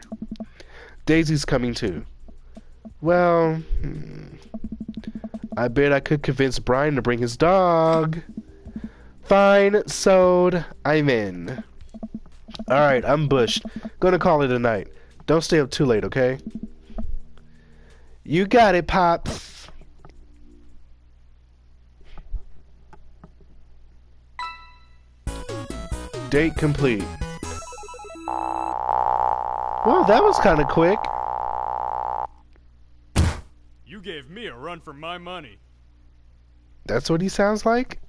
Daisy's coming too. Well, I bet I could convince Brian to bring his dog. Fine, sold. I'm in. Alright, I'm bushed. Gonna call it a night. Don't stay up too late, okay? You got it, Pops. Date complete. Well, that was kind of quick. You gave me a run for my money. That's what he sounds like?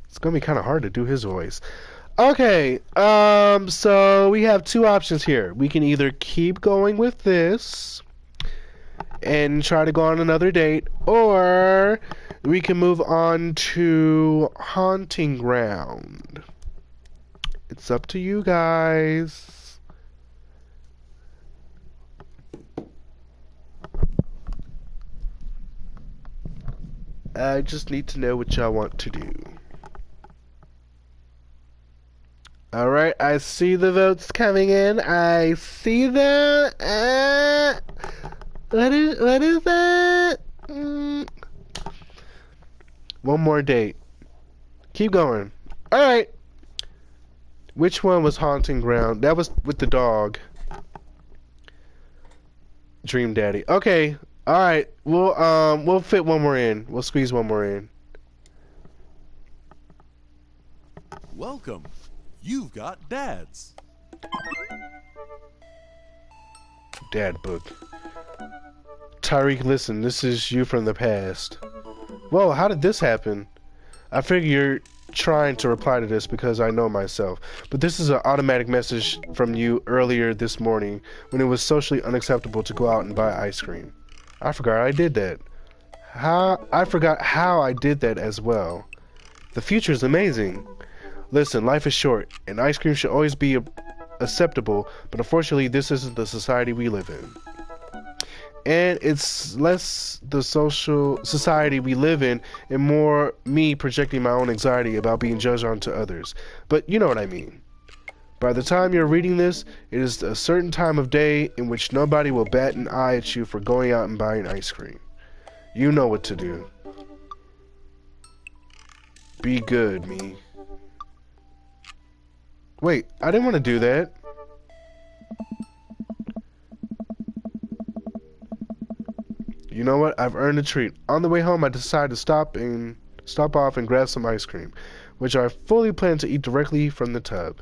It's gonna be kind of hard to do his voice. Okay, so we have two options here. We can either keep going with this and try to go on another date, or we can move on to Haunting Ground. It's up to you guys. I just need to know what y'all want to do. Alright, I see the votes coming in. I see that. What is that? One more date. Keep going. Alright. Which one was Haunting Ground? That was with the dog. Dream Daddy. Okay. Alright. We'll fit one more in. We'll squeeze one more in. Welcome. You've got dads. Dad book. Tyreek, listen, this is you from the past. Whoa, how did this happen? I figure you're trying to reply to this because I know myself, but this is an automatic message from you earlier this morning when it was socially unacceptable to go out and buy ice cream. I forgot I did that. I forgot how I did that as well. The future is amazing. Listen, life is short, and ice cream should always be acceptable, but unfortunately this isn't the society we live in. And it's less the social society we live in and more me projecting my own anxiety about being judged onto others. But you know what I mean. By the time you're reading this, it is a certain time of day in which nobody will bat an eye at you for going out and buying ice cream. You know what to do. Be good, me. Wait, I didn't want to do that. You know what? I've earned a treat. On the way home, I decided to stop off and grab some ice cream, which I fully plan to eat directly from the tub.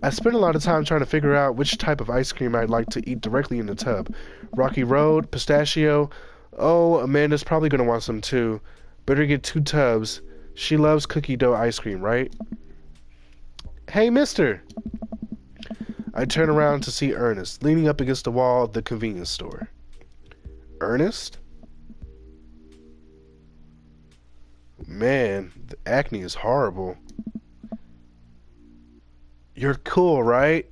I spent a lot of time trying to figure out which type of ice cream I'd like to eat directly in the tub. Rocky Road, pistachio. Oh, Amanda's probably going to want some too. Better get 2 tubs. She loves cookie dough ice cream, right? Hey, mister! I turn around to see Ernest, leaning up against the wall of the convenience store. Ernest? Man, the acne is horrible. You're cool, right?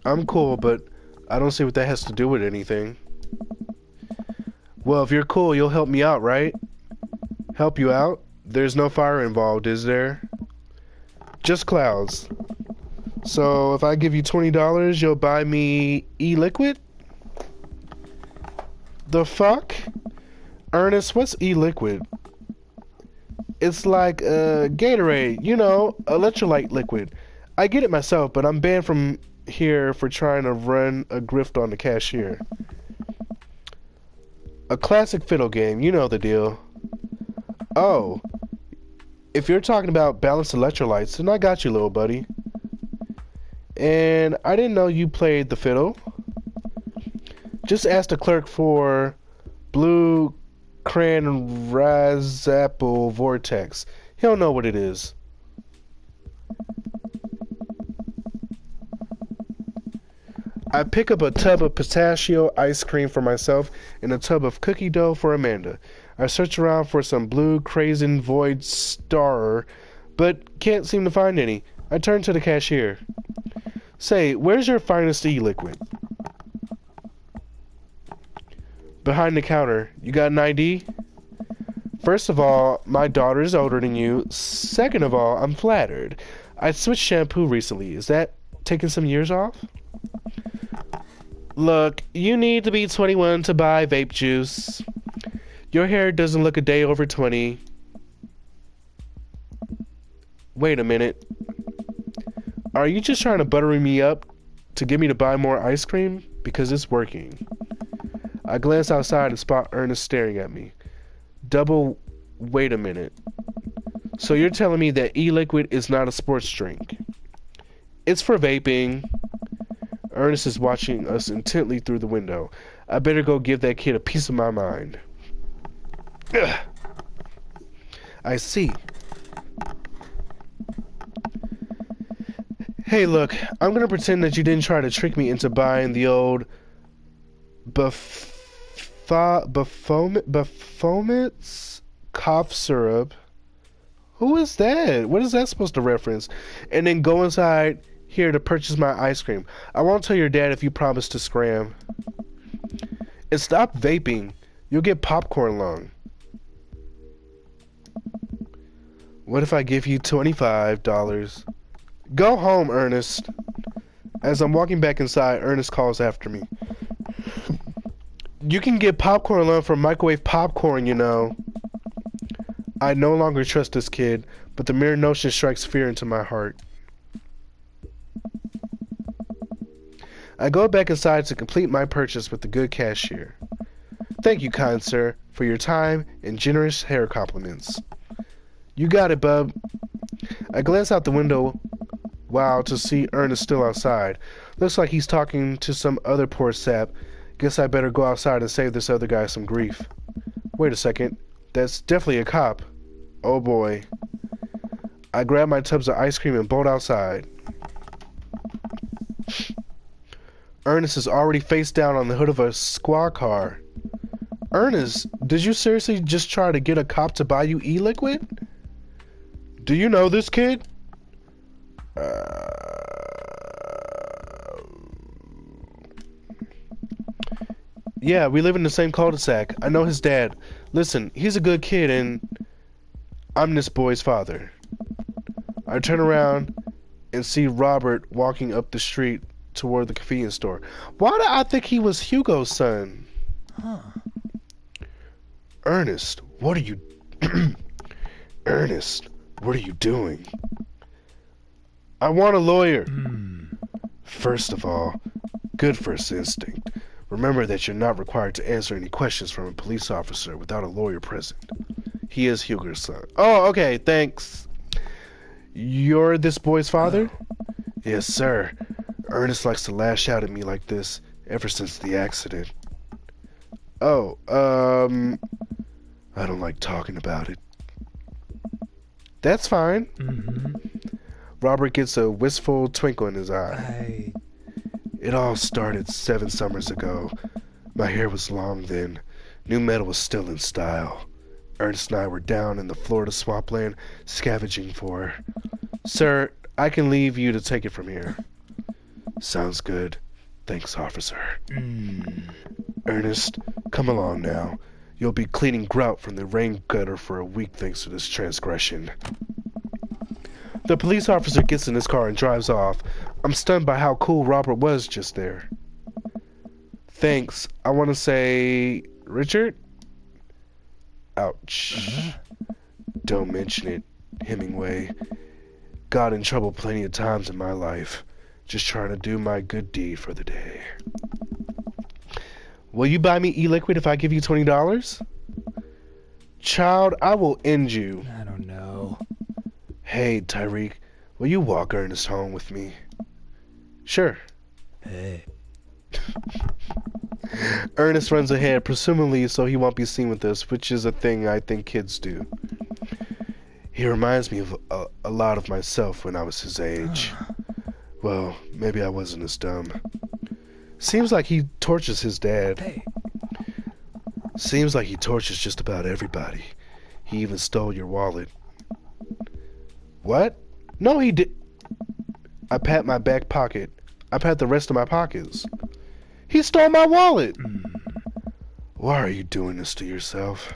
I'm cool, but I don't see what that has to do with anything. Well, if you're cool, you'll help me out, right? Help you out? There's no fire involved, is there? Just clouds. So if I give you $20, you'll buy me e-liquid? The fuck? Ernest, what's e-liquid? It's like Gatorade, you know, electrolyte liquid. I get it myself, but I'm banned from here for trying to run a grift on the cashier. A classic fiddle game, you know the deal. Oh, if you're talking about balanced electrolytes, then I got you, little buddy. And I didn't know you played the fiddle. Just ask the clerk for blue cran razapple vortex. He'll know what it is. I pick up a tub of pistachio ice cream for myself and a tub of cookie dough for Amanda. I search around for some blue Crazen Void Starer, but can't seem to find any. I turn to the cashier. Say, where's your finest e-liquid? Behind the counter. You got an ID? First of all, my daughter is older than you. Second of all, I'm flattered. I switched shampoo recently. Is that taking some years off? Look, you need to be 21 to buy vape juice. Your hair doesn't look a day over 20. Wait a minute. Are you just trying to butter me up to get me to buy more ice cream? Because it's working. I glance outside and spot Ernest staring at me. Double, wait a minute. So you're telling me that e-liquid is not a sports drink? It's for vaping. Ernest is watching us intently through the window. I better go give that kid a piece of my mind. Ugh. I see. Hey, look, I'm gonna pretend that you didn't try to trick me into buying the old Baphomet's cough syrup. Who is that? What is that supposed to reference? And then go inside here to purchase my ice cream. I won't tell your dad if you promise to scram. And stop vaping. You'll get popcorn lung. What if I give you $25? Go home, Ernest. As I'm walking back inside, Ernest calls after me. You can get popcorn lung from microwave popcorn, you know. I no longer trust this kid, but the mere notion strikes fear into my heart. I go back inside to complete my purchase with the good cashier. Thank you, kind sir, for your time and generous hair compliments. You got it, bub. I glance out the window, wow, to see Ernest still outside. Looks like he's talking to some other poor sap. Guess I better go outside and save this other guy some grief. Wait a second. That's definitely a cop. Oh boy. I grab my tubs of ice cream and bolt outside. Ernest is already face down on the hood of a squad car. Ernest, did you seriously just try to get a cop to buy you e-liquid? Do you know this kid? Yeah, we live in the same cul-de-sac. I know his dad. Listen, he's a good kid and I'm this boy's father. I turn around and see Robert walking up the street toward the convenience store. Why did I think he was Hugo's son? Huh. Ernest, what are you... Ernest, what are you doing? I want a lawyer. First of all, good first instinct. Remember that you're not required to answer any questions from a police officer without a lawyer present. He is Hugo's son. Oh, okay, thanks. You're this boy's father? Yes, sir. Ernest likes to lash out at me like this ever since the accident. Oh, I don't like talking about it. That's fine. Robert gets a wistful twinkle in his eye. It all started 7 summers ago. My hair was long then. New metal was still in style. Ernest and I were down in the Florida swampland scavenging for her. Sir, I can leave you to take it from here. Sounds good. Thanks, officer. Ernest, come along now. You'll be cleaning grout from the rain gutter for a week thanks to this transgression. The police officer gets in his car and drives off. I'm stunned by how cool Robert was just there. Thanks. I want to say... Richard? Ouch. Don't mention it, Hemingway. Got in trouble plenty of times in my life. Just trying to do my good deed for the day. Will you buy me e-liquid if I give you $20? Child, I will end you. I don't know. Hey, Tyreek, will you walk Ernest home with me? Sure. Hey. Ernest runs ahead, presumably so he won't be seen with us, which is a thing I think kids do. He reminds me of a lot of myself when I was his age. Well, maybe I wasn't as dumb. Seems like he tortures his dad. Hey. Seems like he tortures just about everybody. He even stole your wallet. What? No, he did. I pat my back pocket. I pat the rest of my pockets. He stole my wallet. Why are you doing this to yourself?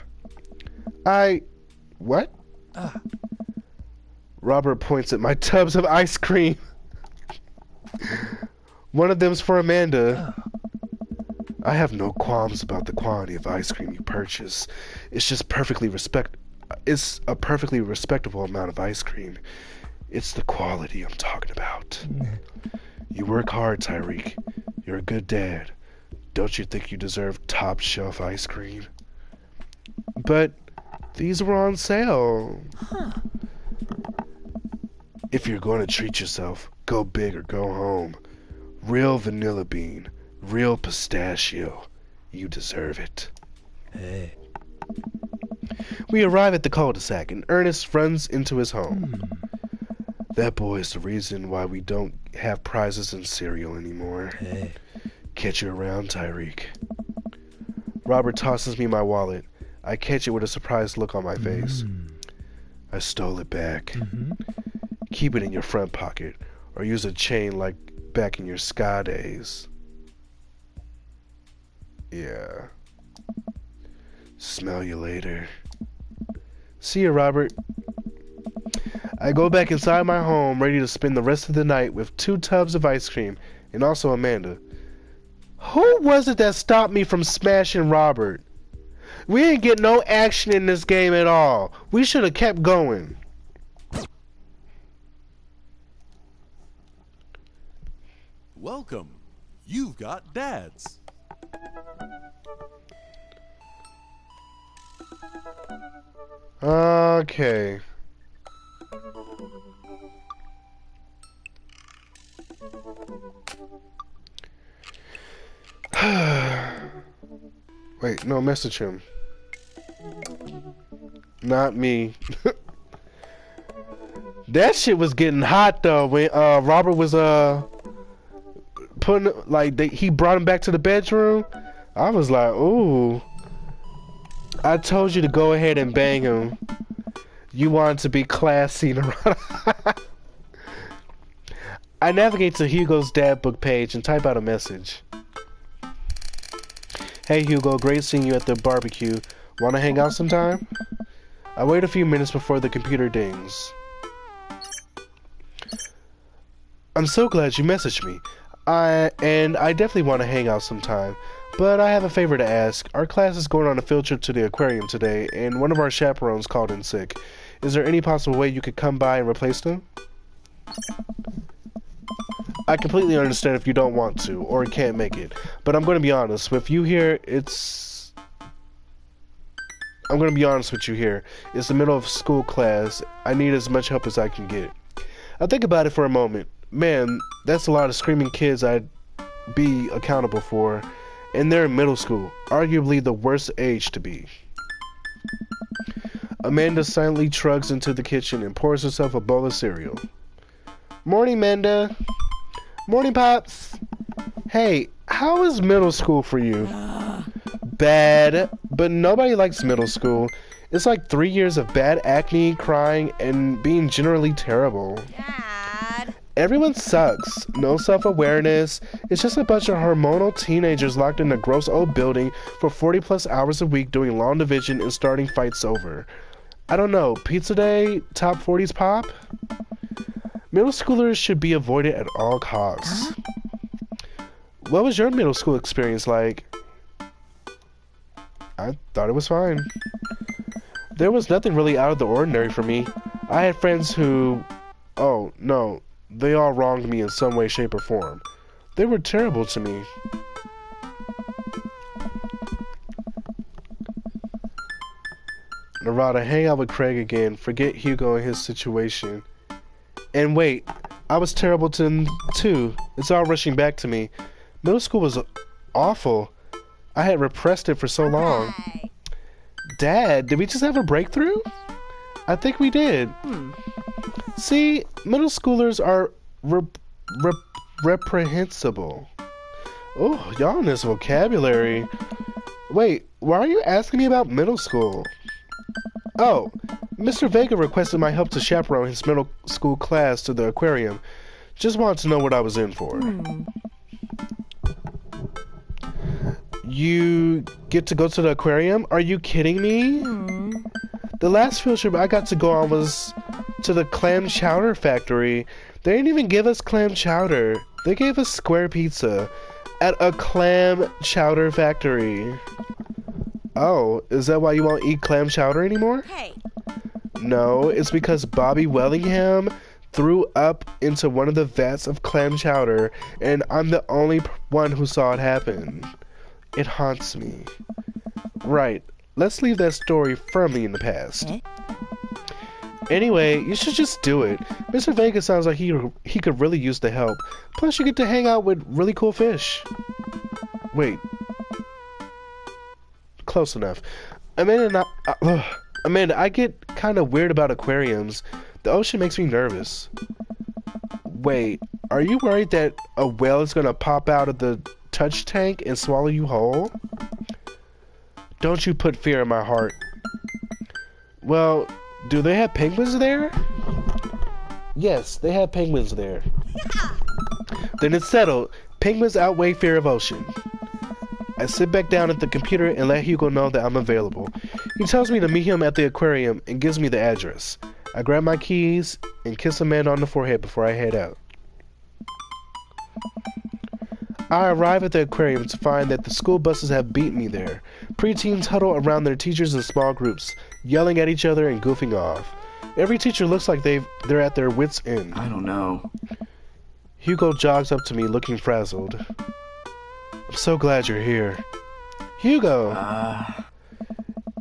What? Robert points at my tubs of ice cream. One of them's for Amanda. I have no qualms about the quality of ice cream you purchase. It's a perfectly respectable amount of ice cream. It's the quality I'm talking about. You work hard, Tyreek. You're a good dad. Don't you think you deserve top shelf ice cream? But these were on sale. If you're going to treat yourself, go big or go home. Real vanilla bean, real pistachio. You deserve it. Hey. We arrive at the cul-de-sac and Ernest runs into his home. That boy is the reason why we don't have prizes in cereal anymore. Hey. Catch you around, Tyreek. Robert tosses me my wallet. I catch it with a surprised look on my face. I stole it back. Keep it in your front pocket, or use a chain like back in your ska days. Yeah. Smell you later. See ya, Robert. I go back inside my home, ready to spend the rest of the night with 2 tubs of ice cream, and also Amanda. Who was it that stopped me from smashing Robert? We didn't get no action in this game at all. We should have kept going. Welcome. You've got dads. Okay. Wait, no, message him. Not me. That shit was getting hot though when Robert was putting he brought him back to the bedroom. I was like, ooh. I told you to go ahead and bang him. You wanted to be classy. I navigate to Hugo's dad book page and type out a message. Hey Hugo, great seeing you at the barbecue. Wanna hang out sometime? I wait a few minutes before the computer dings. I'm so glad you messaged me. I definitely want to hang out sometime. But I have a favor to ask. Our class is going on a field trip to the aquarium today, and one of our chaperones called in sick. Is there any possible way you could come by and replace them? I completely understand if you don't want to, or can't make it. But I'm going to be honest. With you here, I'm going to be honest with you here. It's the middle of school class. I need as much help as I can get. I think about it for a moment. Man, that's a lot of screaming kids I'd be accountable for. And they're in middle school, arguably the worst age to be. Amanda silently trucks into the kitchen and pours herself a bowl of cereal. Morning, Amanda. Morning, Pops. Hey, how is middle school for you? Bad, but nobody likes middle school. It's like 3 years of bad acne, crying, and being generally terrible. Dad. Everyone sucks. No self-awareness. It's just a bunch of hormonal teenagers locked in a gross old building for 40 plus hours a week doing long division and starting fights over. I don't know, pizza day, top 40s pop? Middle schoolers should be avoided at all costs. What was your middle school experience like? I thought it was fine. There was nothing really out of the ordinary for me. I had friends who... Oh, no. They all wronged me in some way, shape, or form. They were terrible to me. Narada, hang out with Craig again. Forget Hugo and his situation. And wait, I was terrible to him too. It's all rushing back to me. Middle school was awful. I had repressed it for so long. Dad, did we just have a breakthrough? I think we did. See, middle schoolers are reprehensible. Oh, y'all in this vocabulary. Wait, why are you asking me about middle school? Oh, Mr. Vega requested my help to chaperone his middle school class to the aquarium. Just wanted to know what I was in for. You get to go to the aquarium? Are you kidding me? The last field trip I got to go on was to the clam chowder factory. They didn't even give us clam chowder. They gave us square pizza at a clam chowder factory. Oh, is that why you won't eat clam chowder anymore? Hey. No, it's because Bobby Wellingham threw up into one of the vats of clam chowder, and I'm the only one who saw it happen. It haunts me. Right, let's leave that story firmly in the past. Anyway, you should just do it. Mr. Vega sounds like he could really use the help. Plus, you get to hang out with really cool fish. Wait. Close enough. Amanda, I get kind of weird about aquariums. The ocean makes me nervous. Wait, are you worried that a whale is gonna pop out of the touch tank and swallow you whole? Don't you put fear in my heart. Well, do they have penguins there? Yes, they have penguins there. Then it's settled. Penguins outweigh fear of ocean. I sit back down at the computer and let Hugo know that I'm available. He tells me to meet him at the aquarium and gives me the address. I grab my keys and kiss Amanda on the forehead before I head out. I arrive at the aquarium to find that the school buses have beat me there. Preteens huddle around their teachers in small groups, yelling at each other and goofing off. Every teacher looks like they're at their wits' end. I don't know. Hugo jogs up to me looking frazzled. I'm so glad you're here. Hugo!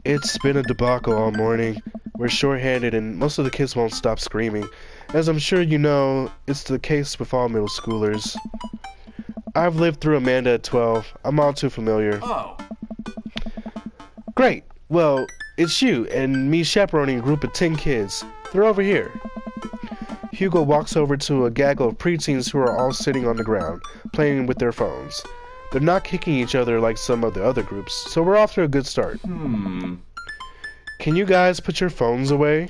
It's been a debacle all morning. We're short-handed and most of the kids won't stop screaming. As I'm sure you know, it's the case with all middle schoolers. I've lived through Amanda at 12. I'm all too familiar. Oh. Great. Well, it's you and me chaperoning a group of 10 kids. They're over here. Hugo walks over to a gaggle of preteens who are all sitting on the ground, playing with their phones. They're not kicking each other like some of the other groups, so we're off to a good start. Can you guys put your phones away?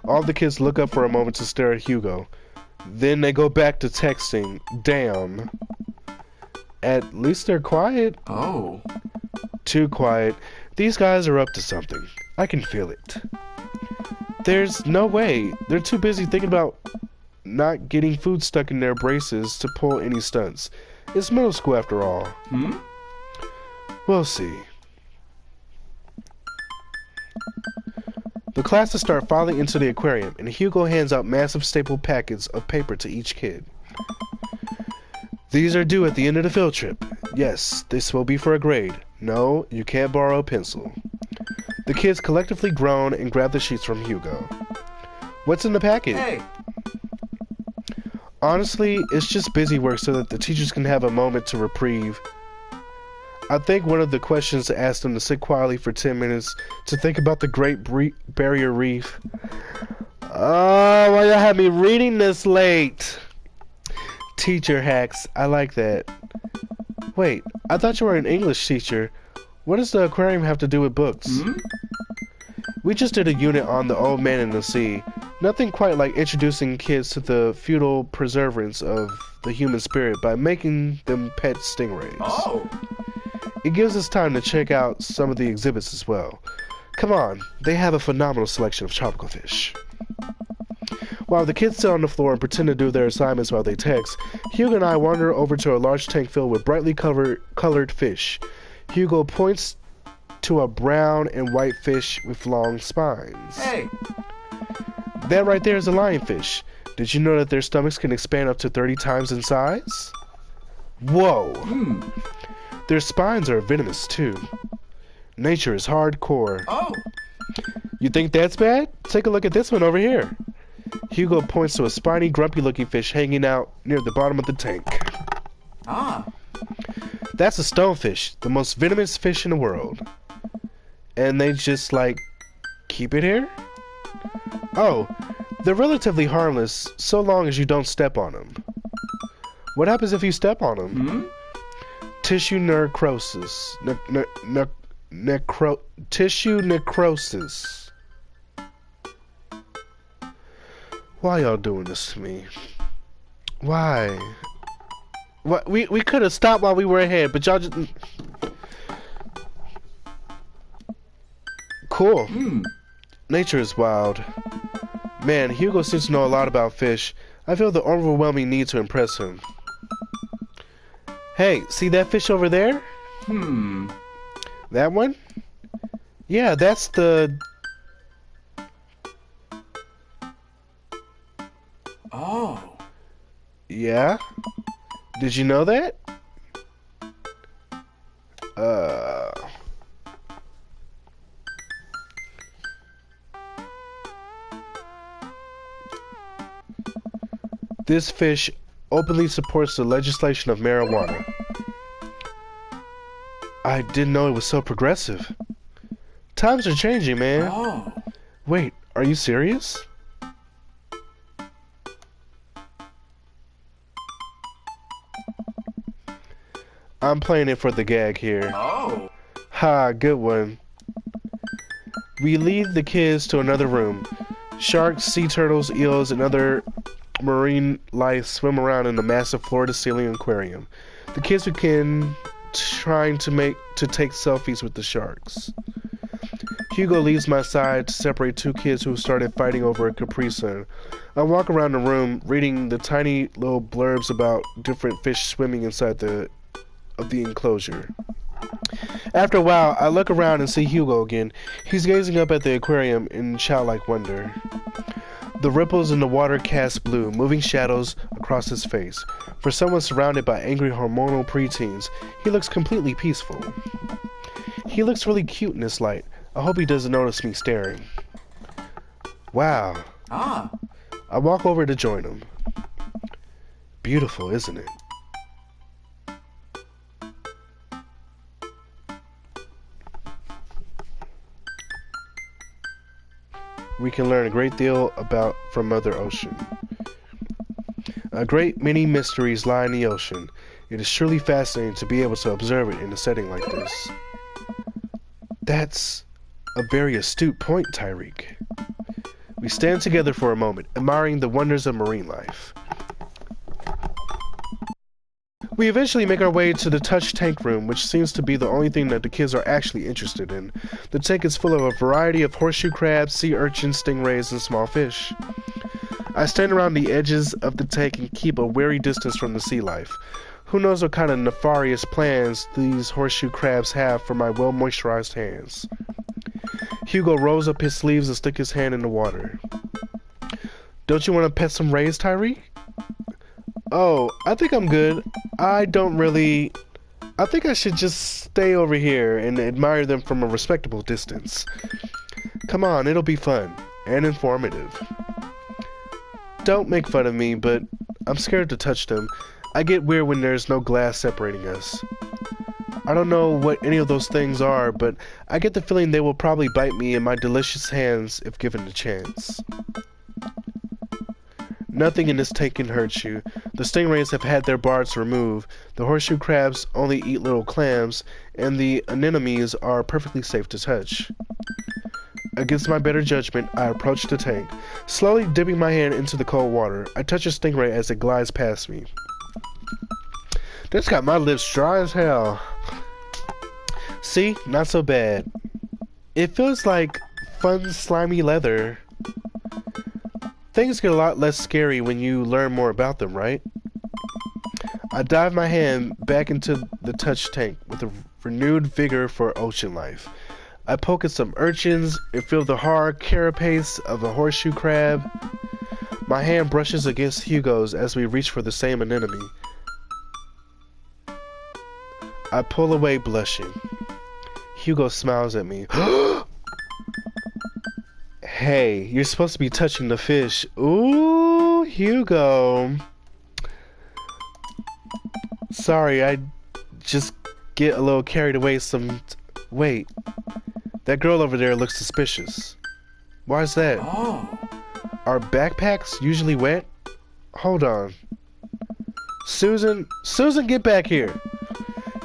All the kids look up for a moment to stare at Hugo. Then they go back to texting. Damn. At least they're quiet. Oh. Too quiet. These guys are up to something. I can feel it. There's no way. They're too busy thinking about not getting food stuck in their braces to pull any stunts. It's middle school after all. We'll see. The classes start filing into the aquarium, and Hugo hands out massive stapled packets of paper to each kid. These are due at the end of the field trip. Yes, this will be for a grade. No, you can't borrow a pencil. The kids collectively groan and grab the sheets from Hugo. What's in the packet? Hey. Honestly, it's just busy work so that the teachers can have a moment to reprieve. I think one of the questions to ask them to sit quietly for 10 minutes to think about the Great Barrier Reef. Oh, why y'all have me reading this late? Teacher hacks, I like that. Wait, I thought you were an English teacher. What does the aquarium have to do with books? We just did a unit on the old man in the sea. Nothing quite like introducing kids to the feudal preservance of the human spirit by making them pet stingrays. Oh! It gives us time to check out some of the exhibits as well. Come on, they have a phenomenal selection of tropical fish. While the kids sit on the floor and pretend to do their assignments while they text, Hugo and I wander over to a large tank filled with brightly colored fish. Hugo points to a brown and white fish with long spines. Hey! That right there is a lionfish. Did you know that their stomachs can expand up to 30 times in size? Whoa! Their spines are venomous too. Nature is hardcore. Oh! You think that's bad? Take a look at this one over here. Hugo points to a spiny, grumpy-looking fish hanging out near the bottom of the tank. Ah! That's a stonefish, the most venomous fish in the world. And they just, like, keep it here? Oh, they're relatively harmless so long as you don't step on them. What happens if you step on them? Tissue necrosis. Tissue necrosis. Why y'all doing this to me? Why? What? We could have stopped while we were ahead, but y'all just... Cool. Nature is wild. Man, Hugo seems to know a lot about fish. I feel the overwhelming need to impress him. Hey, see that fish over there? That one? Yeah, that's the... Oh! Yeah? Did you know that? This fish openly supports the legislation of marijuana. I didn't know it was so progressive. Times are changing, man. Oh! Wait, are you serious? I'm playing it for the gag here. Oh! Ha, good one. We lead the kids to another room. Sharks, sea turtles, eels, and other marine life swim around in a massive floor-to-ceiling aquarium. The kids begin trying to take selfies with the sharks. Hugo leaves my side to separate two kids who started fighting over a Capri Sun. I walk around the room, reading the tiny little blurbs about different fish swimming inside the enclosure. After a while, I look around and see Hugo again. He's gazing up at the aquarium in childlike wonder. The ripples in the water cast blue, moving shadows across his face. For someone surrounded by angry hormonal preteens, he looks completely peaceful. He looks really cute in this light. I hope he doesn't notice me staring. Wow. Ah! I walk over to join him. Beautiful, isn't it? We can learn a great deal from Mother Ocean. A great many mysteries lie in the ocean. It is truly fascinating to be able to observe it in a setting like this. That's a very astute point, Tyreek. We stand together for a moment, admiring the wonders of marine life. We eventually make our way to the touch tank room, which seems to be the only thing that the kids are actually interested in. The tank is full of a variety of horseshoe crabs, sea urchins, stingrays, and small fish. I stand around the edges of the tank and keep a wary distance from the sea life. Who knows what kind of nefarious plans these horseshoe crabs have for my well-moisturized hands. Hugo rolls up his sleeves and sticks his hand in the water. Don't you want to pet some rays, Tyree? Oh, I think I'm good. I think I should just stay over here and admire them from a respectable distance. Come on, it'll be fun and informative. Don't make fun of me, but I'm scared to touch them. I get weird when there's no glass separating us. I don't know what any of those things are, but I get the feeling they will probably bite me in my delicious hands if given the chance. Nothing in this tank can hurt you. The stingrays have had their barbs removed, the horseshoe crabs only eat little clams, and the anemones are perfectly safe to touch. Against my better judgment, I approach the tank, slowly dipping my hand into the cold water. I touch a stingray as it glides past me. This got my lips dry as hell. See? Not so bad. It feels like fun, slimy leather. Things get a lot less scary when you learn more about them, right? I dive my hand back into the touch tank with a renewed vigor for ocean life. I poke at some urchins and feel the hard carapace of a horseshoe crab. My hand brushes against Hugo's as we reach for the same anemone. I pull away blushing. Hugo smiles at me. Hey, you're supposed to be touching the fish. Ooh, Hugo. Sorry, I just get a little carried away Wait. That girl over there looks suspicious. Why is that? Oh. Are backpacks usually wet? Hold on. Susan, get back here.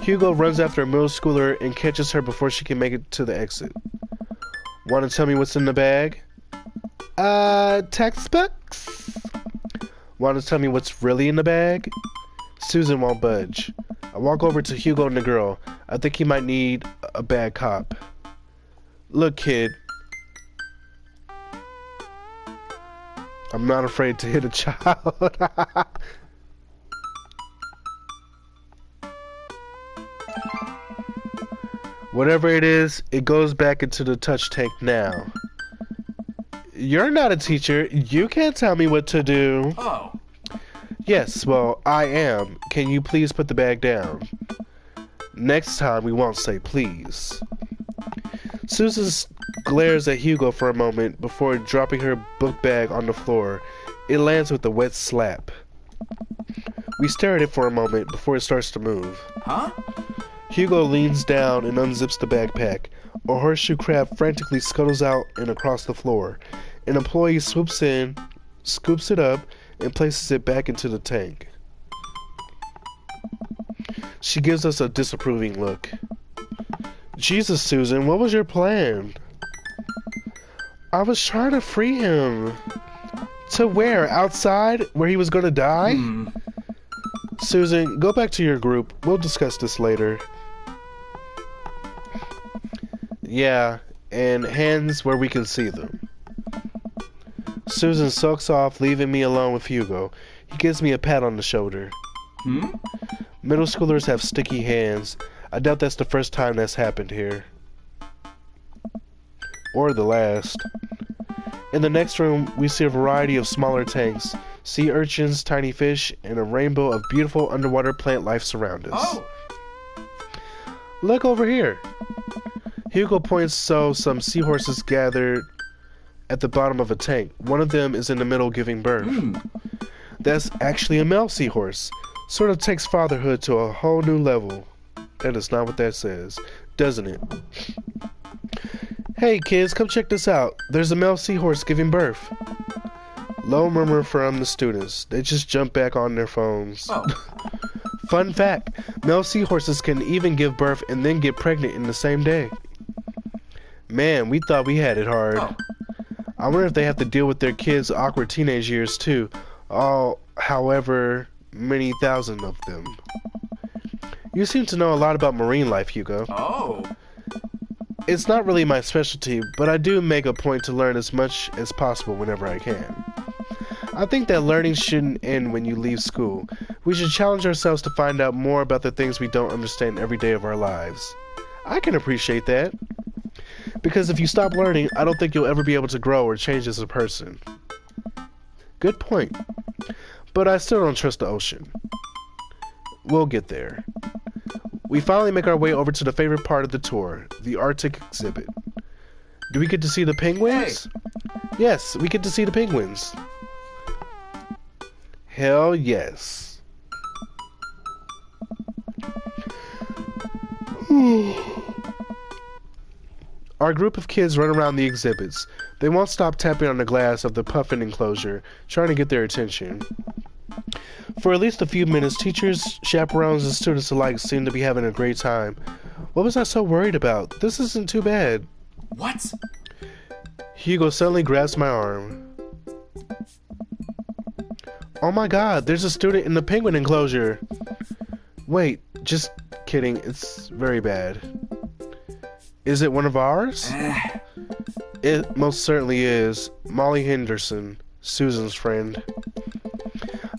Hugo runs after a middle schooler and catches her before she can make it to the exit. Want to tell me what's in the bag? Textbooks? Want to tell me what's really in the bag? Susan won't budge. I walk over to Hugo and the girl. I think he might need a bad cop. Look, kid. I'm not afraid to hit a child. Whatever it is, it goes back into the touch tank now. You're not a teacher. You can't tell me what to do. Oh. Yes, well, I am. Can you please put the bag down? Next time, we won't say please. Susan glares at Hugo for a moment before dropping her book bag on the floor. It lands with a wet slap. We stare at it for a moment before it starts to move. Huh? Hugo leans down and unzips the backpack. A horseshoe crab frantically scuttles out and across the floor. An employee swoops in, scoops it up, and places it back into the tank. She gives us a disapproving look. Jesus, Susan, what was your plan? I was trying to free him. To where? Outside? Where he was gonna die? Susan, go back to your group. We'll discuss this later. Yeah, and hands where we can see them. Susan sulks off, leaving me alone with Hugo. He gives me a pat on the shoulder. Middle schoolers have sticky hands. I doubt that's the first time that's happened here. Or the last. In the next room, we see a variety of smaller tanks, sea urchins, tiny fish, and a rainbow of beautiful underwater plant life surround us. Oh. Look over here. Hugo points to some seahorses gathered at the bottom of a tank. One of them is in the middle giving birth. That's actually a male seahorse. Sort of takes fatherhood to a whole new level. That is not what that says, doesn't it? Hey kids, come check this out. There's a male seahorse giving birth. Low murmur from the students. They just jump back on their phones. Oh. Fun fact, male seahorses can even give birth and then get pregnant in the same day. Man, we thought we had it hard. Oh. I wonder if they have to deal with their kids' awkward teenage years too. All, however many thousand of them. You seem to know a lot about marine life, Hugo. Oh. It's not really my specialty, but I do make a point to learn as much as possible whenever I can. I think that learning shouldn't end when you leave school. We should challenge ourselves to find out more about the things we don't understand every day of our lives. I can appreciate that. Because if you stop learning, I don't think you'll ever be able to grow or change as a person. Good point. But I still don't trust the ocean. We'll get there. We finally make our way over to the favorite part of the tour, the Arctic exhibit. Do we get to see the penguins? Yes, we get to see the penguins. Hell yes. Our group of kids run around the exhibits. They won't stop tapping on the glass of the puffin enclosure, trying to get their attention. For at least a few minutes, teachers, chaperones, and students alike seem to be having a great time. What was I so worried about? This isn't too bad. What? Hugo suddenly grabs my arm. Oh my god, there's a student in the penguin enclosure. Wait, just kidding, it's very bad. Is it one of ours? It most certainly is. Molly Henderson, Susan's friend.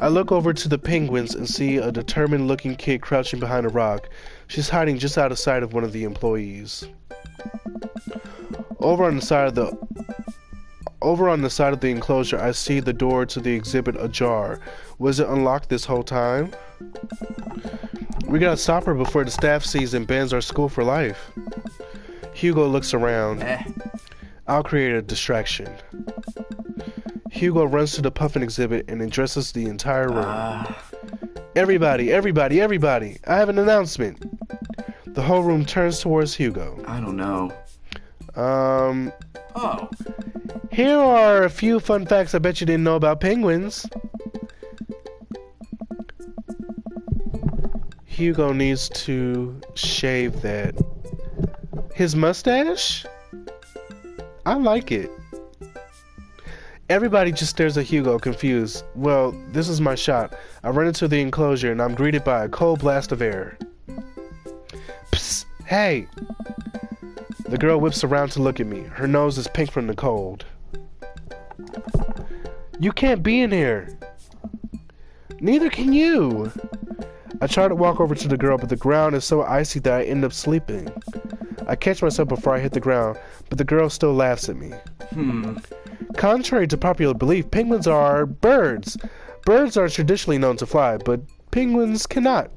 I look over to the penguins and see a determined looking kid crouching behind a rock. She's hiding just out of sight of one of the employees. Over on the side of the enclosure, I see the door to the exhibit ajar. Was it unlocked this whole time? We gotta stop her before the staff sees and bans our school for life. Hugo looks around. I'll create a distraction. Hugo runs to the puffin exhibit and addresses the entire room. Everybody, everybody, everybody! I have an announcement. The whole room turns towards Hugo. I don't know. Oh. Here are a few fun facts I bet you didn't know about penguins. Hugo needs to shave that. His mustache? I like it. Everybody just stares at Hugo, confused. Well, this is my shot. I run into the enclosure and I'm greeted by a cold blast of air. Psst, hey! The girl whips around to look at me. Her nose is pink from the cold. You can't be in here. Neither can you. I try to walk over to the girl, but the ground is so icy that I end up sleeping. I catch myself before I hit the ground, but the girl still laughs at me. Contrary to popular belief, penguins are birds. Birds are traditionally known to fly, but penguins cannot.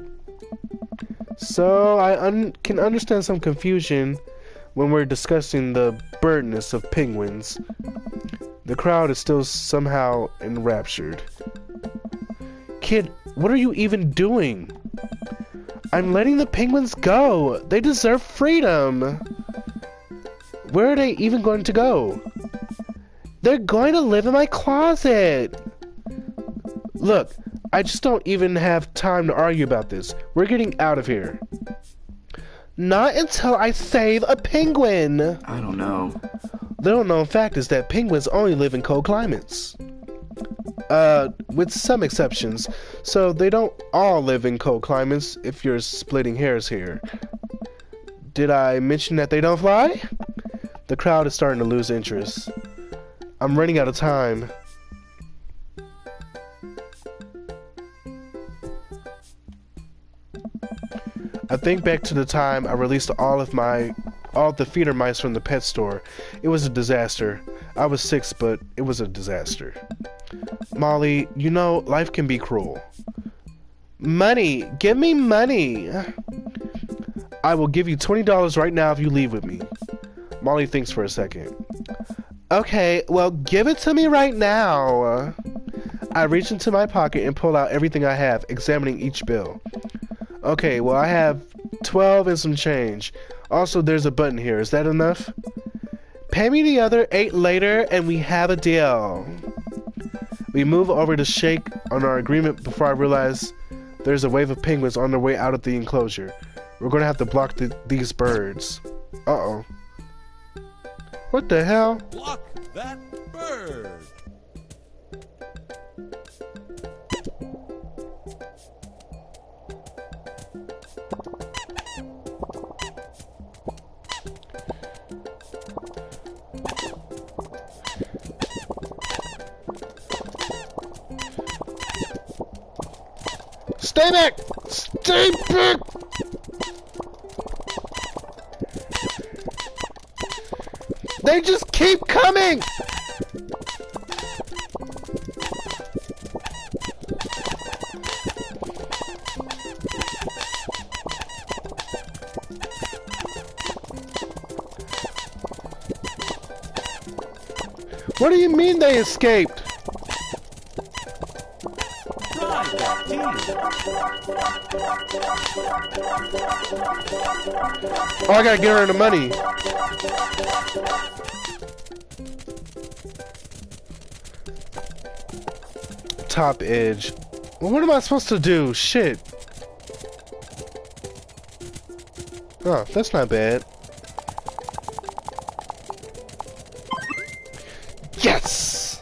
So I can understand some confusion when we're discussing the birdness of penguins. The crowd is still somehow enraptured. Kid, what are you even doing? I'm letting the penguins go. They deserve freedom. Where are they even going to go? They're going to live in my closet. Look, I just don't even have time to argue about this. We're getting out of here. Not until I save a penguin. I don't know. Little known fact is that penguins only live in cold climates. With some exceptions. So they don't all live in cold climates, if you're splitting hairs here. Did I mention that they don't fly? The crowd is starting to lose interest. I'm running out of time. I think back to the time I released all of the feeder mice from the pet store. It was a disaster. I was 6, but it was a disaster. Molly, you know, life can be cruel. Money! Give me money! I will give you $20 right now if you leave with me. Molly thinks for a second. Okay, well, give it to me right now. I reach into my pocket and pull out everything I have, examining each bill. Okay, well, I have 12 and some change. Also, there's a button here. Is that enough? Pay me the other 8 later, and we have a deal. We move over to shake on our agreement before I realize there's a wave of penguins on their way out of the enclosure. We're going to have to block these birds. Uh-oh. What the hell? Block that bird! Stay back! Stay back! They just keep coming! What do you mean they escaped? Oh, I gotta get her the money. Top edge. Well, what am I supposed to do? Shit. Oh, that's not bad. Yes!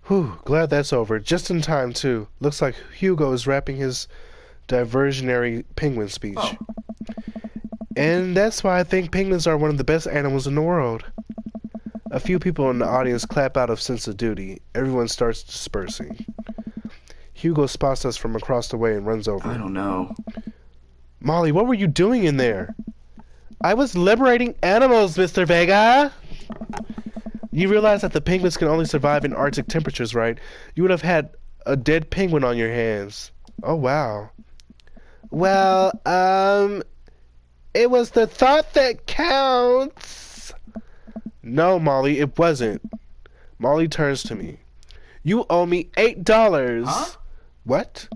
Whew, glad that's over. Just in time, too. Looks like Hugo is wrapping his diversionary penguin speech. Oh. And that's why I think penguins are one of the best animals in the world. A few people in the audience clap out of sense of duty. Everyone starts dispersing. Hugo spots us from across the way and runs over. I don't know. Molly, what were you doing in there? I was liberating animals, Mr. Vega! You realize that the penguins can only survive in Arctic temperatures, right? You would have had a dead penguin on your hands. Oh, wow. Well, it was the thought that counts. No, Molly, it wasn't. Molly turns to me. You owe me $8. Huh? What?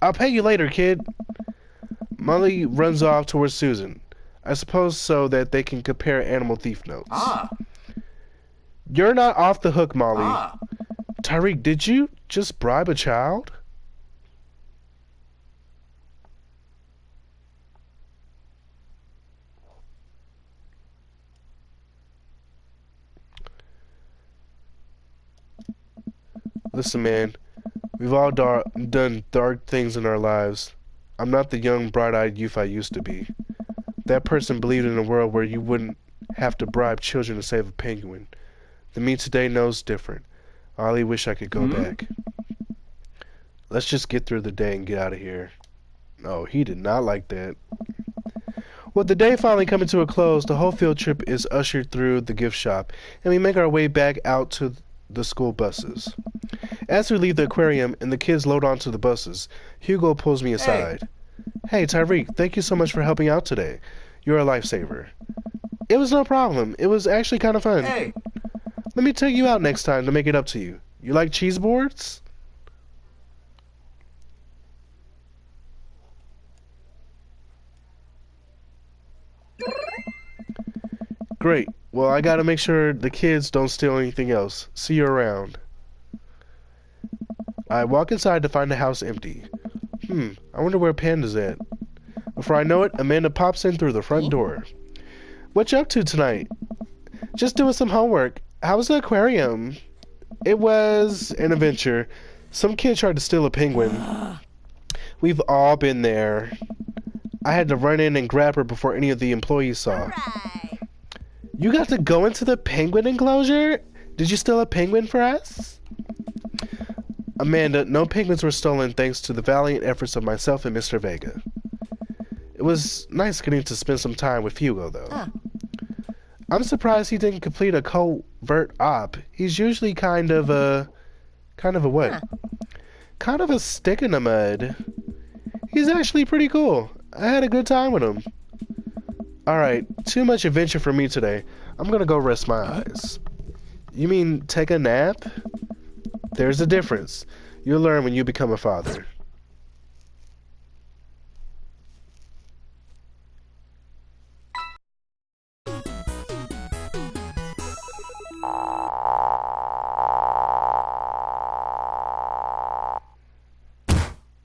I'll pay you later, kid. Molly runs off towards Susan. I suppose so that they can compare animal thief notes. Ah. You're not off the hook, Molly. Ah. Tyreek, did you just bribe a child? Listen, man, we've all done dark things in our lives. I'm not the young, bright-eyed youth I used to be. That person believed in a world where you wouldn't have to bribe children to save a penguin. The me today knows different. I only wish I could go back. Let's just get through the day and get out of here. No, he did not like that. With the day finally coming to a close, the whole field trip is ushered through the gift shop, and we make our way back out to the school buses. As we leave the aquarium and the kids load onto the buses, Hugo pulls me aside. Hey, Tyreek, thank you so much for helping out today. You're a lifesaver. It was no problem. It was actually kind of fun. Hey. Let me take you out next time to make it up to you. You like cheese boards? Great. Well, I gotta make sure the kids don't steal anything else. See you around. I walk inside to find the house empty. I wonder where Panda's at. Before I know it, Amanda pops in through the front door. What you up to tonight? Just doing some homework. How was the aquarium? It was an adventure. Some kid tried to steal a penguin. We've all been there. I had to run in and grab her before any of the employees saw. Right. You got to go into the penguin enclosure? Did you steal a penguin for us? Amanda, no penguins were stolen thanks to the valiant efforts of myself and Mr. Vega. It was nice getting to spend some time with Hugo, though. I'm surprised he didn't complete a covert op. He's usually kind of a what? Kind of a stick in the mud. He's actually pretty cool. I had a good time with him. Alright, too much adventure for me today. I'm gonna go rest my eyes. You mean take a nap? There's a difference. You'll learn when you become a father.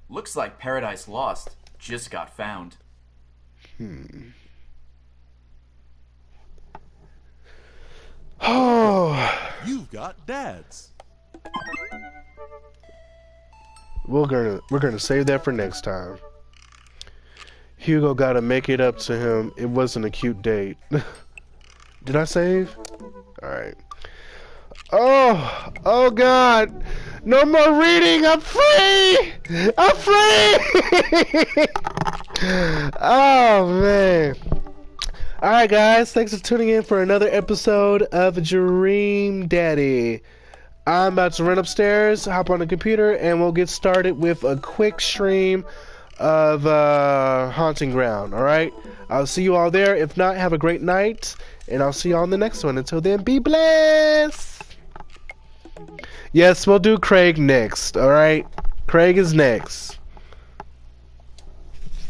Looks like Paradise Lost just got found. Oh, You've got dads. we're gonna save that for next time. Hugo gotta make it up to him. It wasn't a cute date. Did I save? Alright. Oh God. No more reading. I'm free. I'm free. Oh man. Alright guys, thanks for tuning in for another episode of Dream Daddy. I'm about to run upstairs, hop on the computer, and we'll get started with a quick stream of Haunting Ground, alright? I'll see you all there. If not, have a great night, and I'll see you all in the next one. Until then, be blessed! Yes, we'll do Craig next, alright? Craig is next.